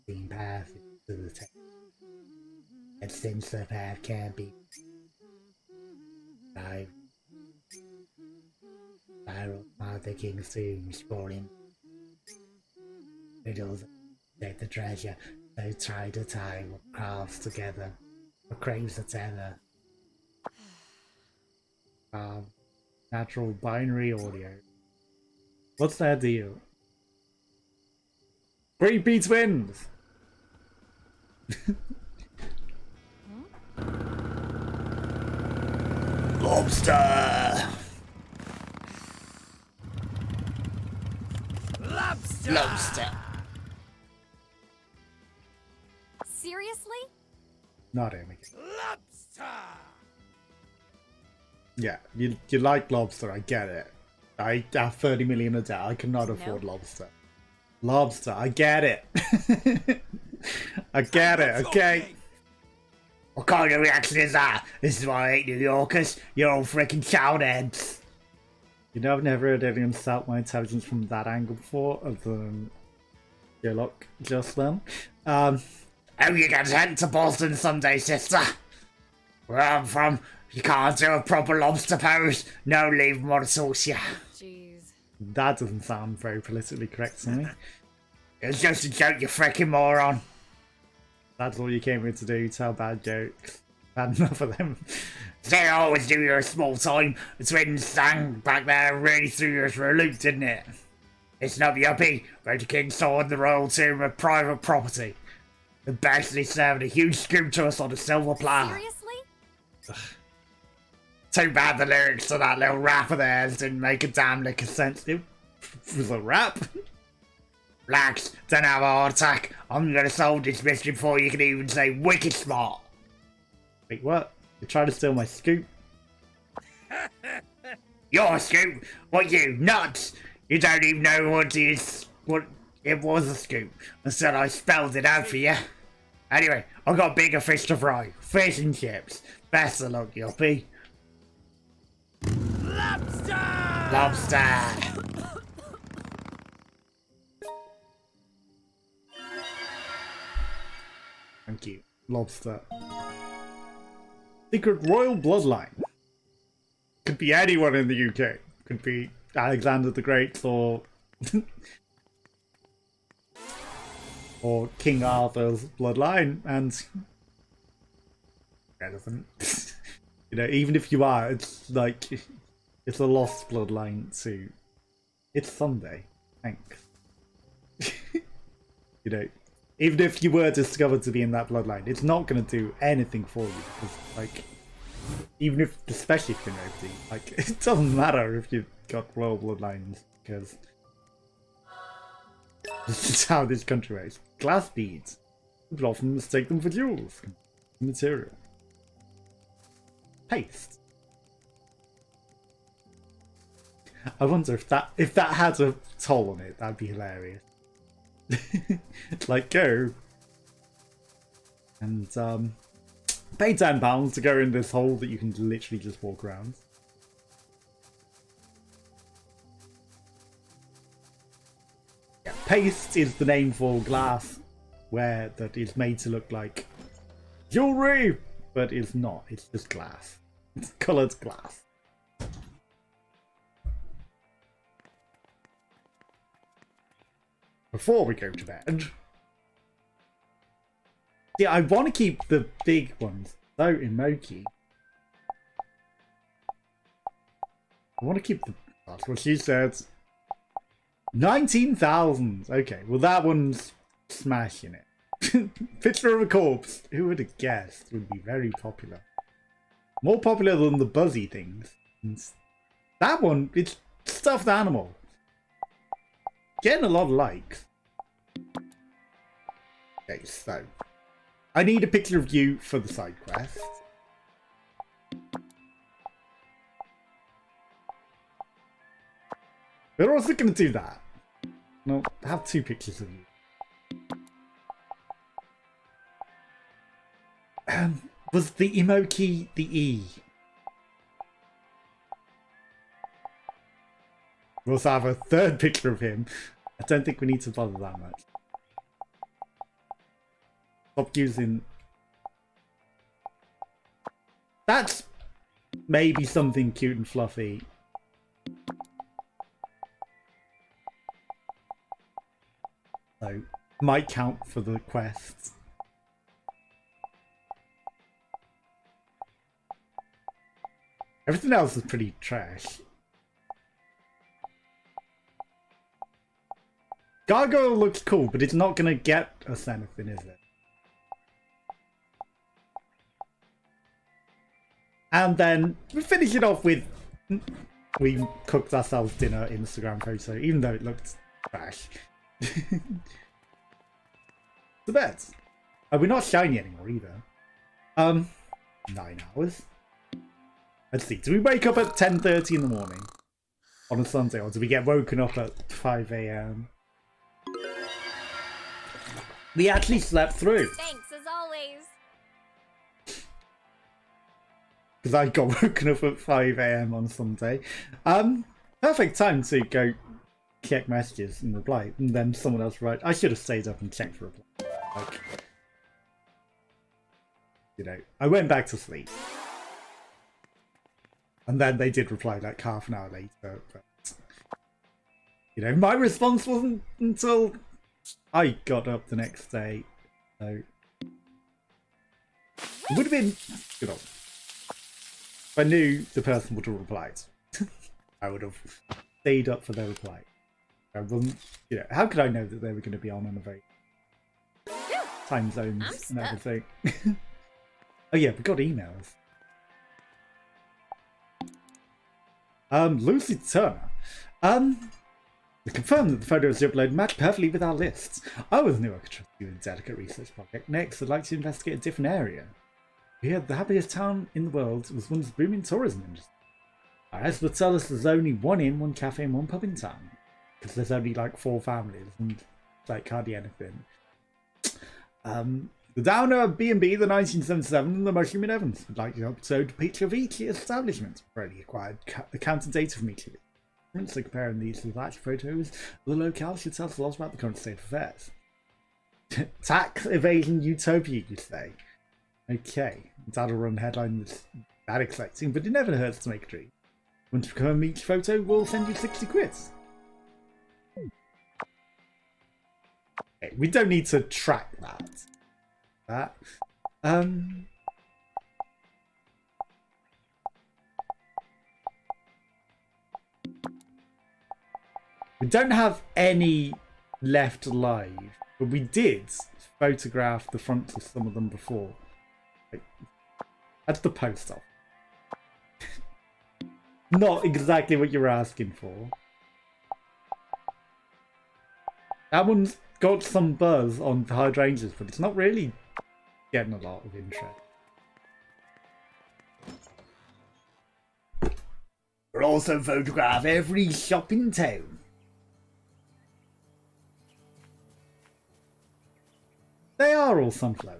[SPEAKER 1] Being path to the town. And since the path can be... Spiral Mother King's tomb, exploring riddles, take the treasure, so try to tie what crafts together, what craves the tether. Natural binary audio. What's their deal? 3 twins!
[SPEAKER 2] Lobster! Lobster!
[SPEAKER 4] Seriously?
[SPEAKER 1] Not him again.
[SPEAKER 6] Lobster!
[SPEAKER 1] Yeah, you like lobster, I get it. I have 30 million a day, I cannot afford lobster. Lobster, I get it. I get it, okay?
[SPEAKER 2] What kind of reaction is that? This is why I hate New Yorkers. You're all freaking chowderheads.
[SPEAKER 1] You know, I've never heard anyone insult my intelligence from that angle before, other than Sherlock just then.
[SPEAKER 2] Oh, you get sent to Boston someday, sister. Where I'm from, you can't do a proper lobster pose. No leave more sauce, yeah.
[SPEAKER 4] Jeez.
[SPEAKER 1] That doesn't sound very politically correct to me.
[SPEAKER 2] It's just a joke, you freaking moron.
[SPEAKER 1] That's all you came here to do, tell bad jokes. Bad enough of them.
[SPEAKER 2] They always do your small time. The twins sang back there really threw us for a loop, didn't it? It's no yuppie. Wrote the King's sword the royal tomb of private property. And basically served a huge scoop to us on a silver platter.
[SPEAKER 4] Seriously?
[SPEAKER 2] Too bad the lyrics to that little rap of theirs didn't make a damn lick of sense.
[SPEAKER 1] It was a rap.
[SPEAKER 2] Relax, don't have a heart attack. I'm gonna solve this mystery before you can even say wicked smart.
[SPEAKER 1] Wait, what? You're trying to steal my scoop?
[SPEAKER 2] Your scoop? What, you nuts? You don't even know what it was a scoop. Instead I spelled it out for you. Anyway, I've got bigger fish to fry. Fish and chips. Best of luck, yuppie.
[SPEAKER 6] Lobster!
[SPEAKER 2] Lobster!
[SPEAKER 1] Thank you. Lobster. Secret royal bloodline. Could be anyone in the UK. Could be Alexander the Great or... or King Arthur's bloodline, and... relevant. You know, even if you are, it's like... it's a lost bloodline too. It's Sunday. Thanks. You know, even if you were discovered to be in that bloodline, it's not going to do anything for you. Because, like, even if, especially if you're nobody, like, it doesn't matter if you've got royal bloodlines, because this is how this country works. Glass beads. People often mistake them for jewels. Material. Paste. I wonder if that had a toll on it, that'd be hilarious. Like, go and pay £10 to go in this hole that you can literally just walk around. Yeah, paste is the name for glass where that is made to look like jewelry, but it's not. It's just glass. It's coloured glass. Before we go to bed, yeah, I want to keep the big ones. So emoji. I want to keep the. That's what she said. 19,000. Okay, well that one's smashing it. Picture of a corpse. Who would have guessed would be very popular. More popular than the buzzy things. And that one, it's stuffed animal. Getting a lot of likes. Okay, so I need a picture of you for the side quest. We're also going to do that. No, have 2 pictures of you. Was the emoji the E? We also have a 3rd picture of him. I don't think we need to bother that much. Stop using... That's maybe something cute and fluffy. So, might count for the quests. Everything else is pretty trash. Gargoyle looks cool, but it's not going to get us anything, is it? And then we finish it off with... We cooked ourselves dinner Instagram photo, even though it looked trash. The beds. Oh, we're not shiny anymore either. 9 hours. Let's see. Do we wake up at 10:30 in the morning on a Sunday, or do we get woken up at 5 AM? We actually slept through.
[SPEAKER 3] Thanks, as always.
[SPEAKER 1] Because I got woken up at 5 AM on Sunday. Perfect time to go check messages and reply, and then someone else wrote. I should have stayed up and checked for reply. Like, you know, I went back to sleep. And then they did reply like half an hour later, but you know, my response wasn't until I got up the next day. So it would have been good on. If I knew the person would have replied, I would have stayed up for their reply. I wasn't, you know, how could I know that they were going to be on a very time zones and everything? Oh yeah, we got emails. Lucy Turner. We confirmed that the photos you uploaded match perfectly with our lists. I always knew I could trust you in a delicate research project. Next, I'd like to investigate a different area. We heard the happiest town in the world was once booming tourism industry. Our experts tell us there's only 1 inn, 1 cafe, and 1 pub in town. Because there's only like 4 families and like hardly anything. The Downer, B&B, the 1977, and the Mushroom in Evans. I'd like to upload a picture of each establishment. Already acquired account and data from each of it. So comparing these with actual photos of the locale should tell us a lot about the current state of affairs. Tax evasion utopia, you say? Okay, that'll run headline that's that exciting, but it never hurts to make a dream. Once you confirm each photo, we'll send you 60 quid. Okay, we don't need to track that. We don't have any left alive, but we did photograph the fronts of some of them before. Like, that's the post office. Not exactly what you were asking for. That one's got some buzz on the hydrangeas, but it's not really getting a lot of interest.
[SPEAKER 2] We'll also photograph every shop in town.
[SPEAKER 1] They are all sunflowers.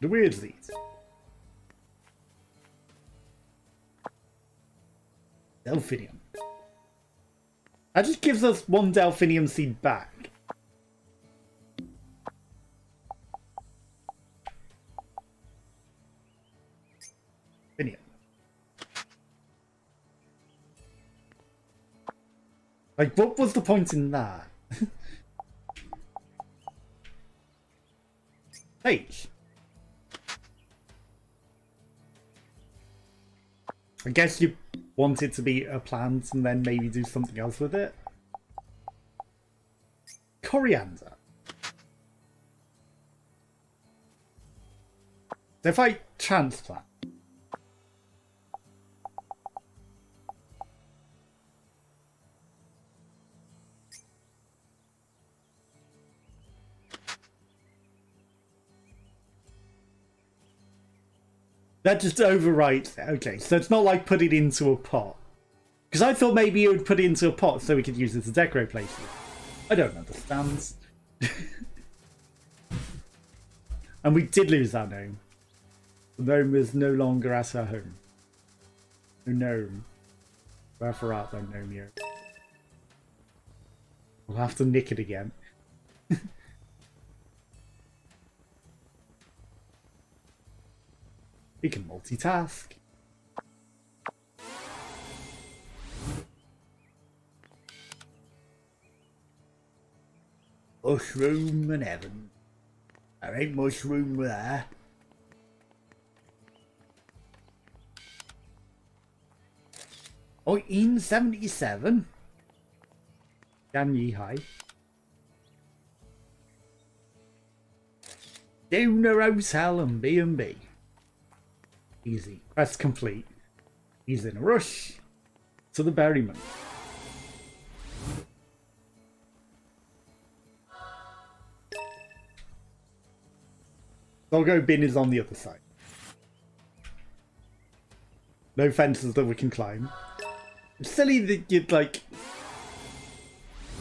[SPEAKER 1] The weird these. Delphinium. That just gives us one delphinium seed back. Delphinium. Like, what was the point in that? H. I guess you want it to be a plant and then maybe do something else with it. Coriander. So if I transplant. That just overwrites. Okay, so it's not like put it into a pot. Because I thought maybe you would put it into a pot so we could use it to decorate places. I don't understand. And we did lose our gnome. The gnome is no longer at our home. No gnome. Wherefore art thou, gnome? We'll have to nick it again. We can multitask.
[SPEAKER 2] Mushroom and heaven. There ain't mushroom there. Oh, in 77.
[SPEAKER 1] Gan ye high.
[SPEAKER 2] Down a hotel and B&B.
[SPEAKER 1] Easy. Quest complete. He's in a rush to the berryman. Doggo bin is on the other side. No fences that we can climb. It's silly that you'd like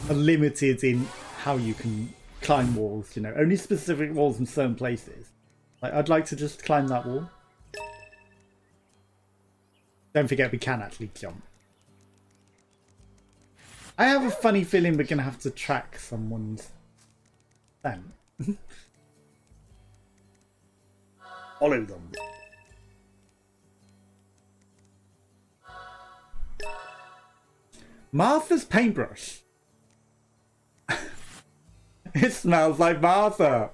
[SPEAKER 1] are limited in how you can climb walls, you know, only specific walls in certain places. Like, I'd like to just climb that wall. Don't forget we can actually jump. I have a funny feeling we're gonna have to track someone's scent.
[SPEAKER 2] Follow them.
[SPEAKER 1] Martha's paintbrush. It smells like Martha.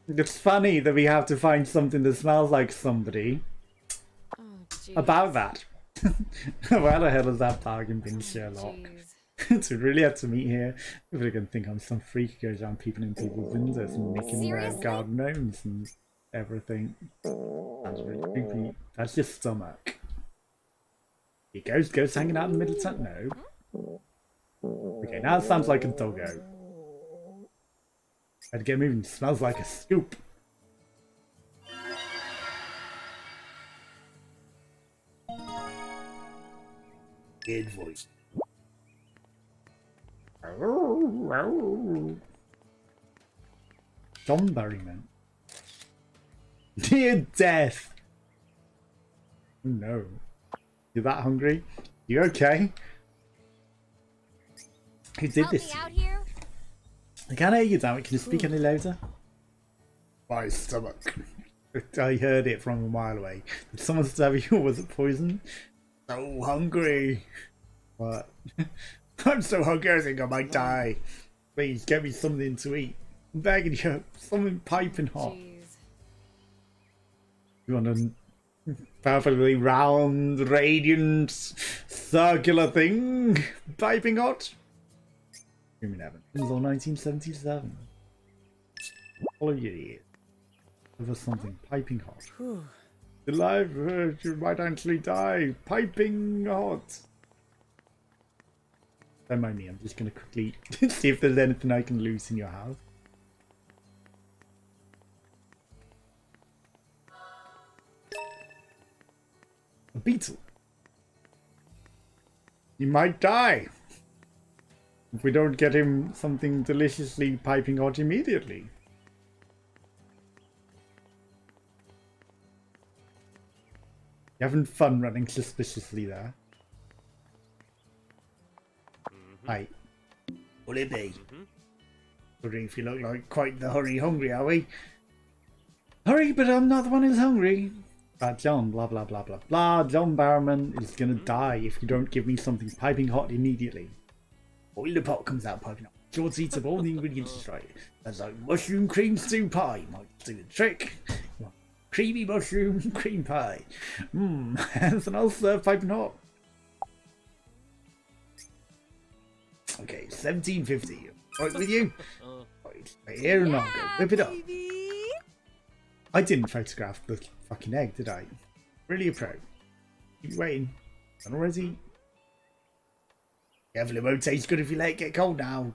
[SPEAKER 1] It's funny that we have to find something that smells like somebody.
[SPEAKER 4] Oh, jeez.
[SPEAKER 1] About that. Where the hell is that bargain bin, Sherlock? To really have to meet here. People are going to think I'm some freak who goes around peeping in people's windows and nicking their
[SPEAKER 3] Seriously?
[SPEAKER 1] garden gnomes and everything. That's really creepy. That's your stomach. He goes hanging out in the middle of town. No. Okay, now it sounds like a doggo. Had to get moving. Smells like a scoop.
[SPEAKER 2] Good voice.
[SPEAKER 1] John Berryman. Near death. Oh no. You're that hungry? You okay? Who did
[SPEAKER 3] Help
[SPEAKER 1] this?
[SPEAKER 3] me
[SPEAKER 1] to
[SPEAKER 3] out
[SPEAKER 1] you?
[SPEAKER 3] here.
[SPEAKER 1] I can't hear you, damn it. Can you speak any louder?
[SPEAKER 2] My stomach.
[SPEAKER 1] I heard it from a mile away. Did someone stab you or was it poison?
[SPEAKER 2] So hungry.
[SPEAKER 1] What?
[SPEAKER 2] I'm so hungry I think I might die.
[SPEAKER 1] Please get me something to eat. I'm begging you. Something piping hot.
[SPEAKER 4] Jeez.
[SPEAKER 1] You want a perfectly round, radiant, circular thing? Piping hot? Human Evans. It was all 1977. All of you idiots. Over something piping hot. Alive, you might actually die. Piping hot. Don't mind me, I'm just going to quickly see if there's anything I can loose in your house. A beetle. He might die if we don't get him something deliciously piping hot immediately. You having fun running suspiciously there? Hi.
[SPEAKER 2] Will it be?
[SPEAKER 1] Wondering if you look like quite the hungry, are we? Hurry, but I'm not the one who's hungry. John, blah blah blah blah blah. John Barrowman is gonna die if you don't give me something piping hot immediately.
[SPEAKER 2] Boil the pot comes out piping hot. George eats up all the ingredients is right. That's like mushroom cream stew pie. Might do the trick. Creamy mushroom cream pie.
[SPEAKER 1] Anything else piping hot?
[SPEAKER 2] Okay, 1750. Right with you? Right here and
[SPEAKER 4] Yeah,
[SPEAKER 2] I'll go whip it up.
[SPEAKER 4] baby.
[SPEAKER 1] I didn't photograph the fucking egg, did I?
[SPEAKER 2] Really a pro.
[SPEAKER 1] Keep waiting. Done already?
[SPEAKER 2] Careful, it won't taste good if you let it get cold now.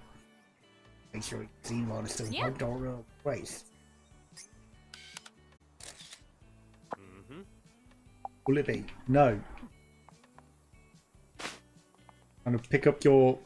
[SPEAKER 2] Make sure it's seen while it's still
[SPEAKER 4] Yeah.
[SPEAKER 2] piped or waste.
[SPEAKER 1] Will it be? No. I'm gonna pick up your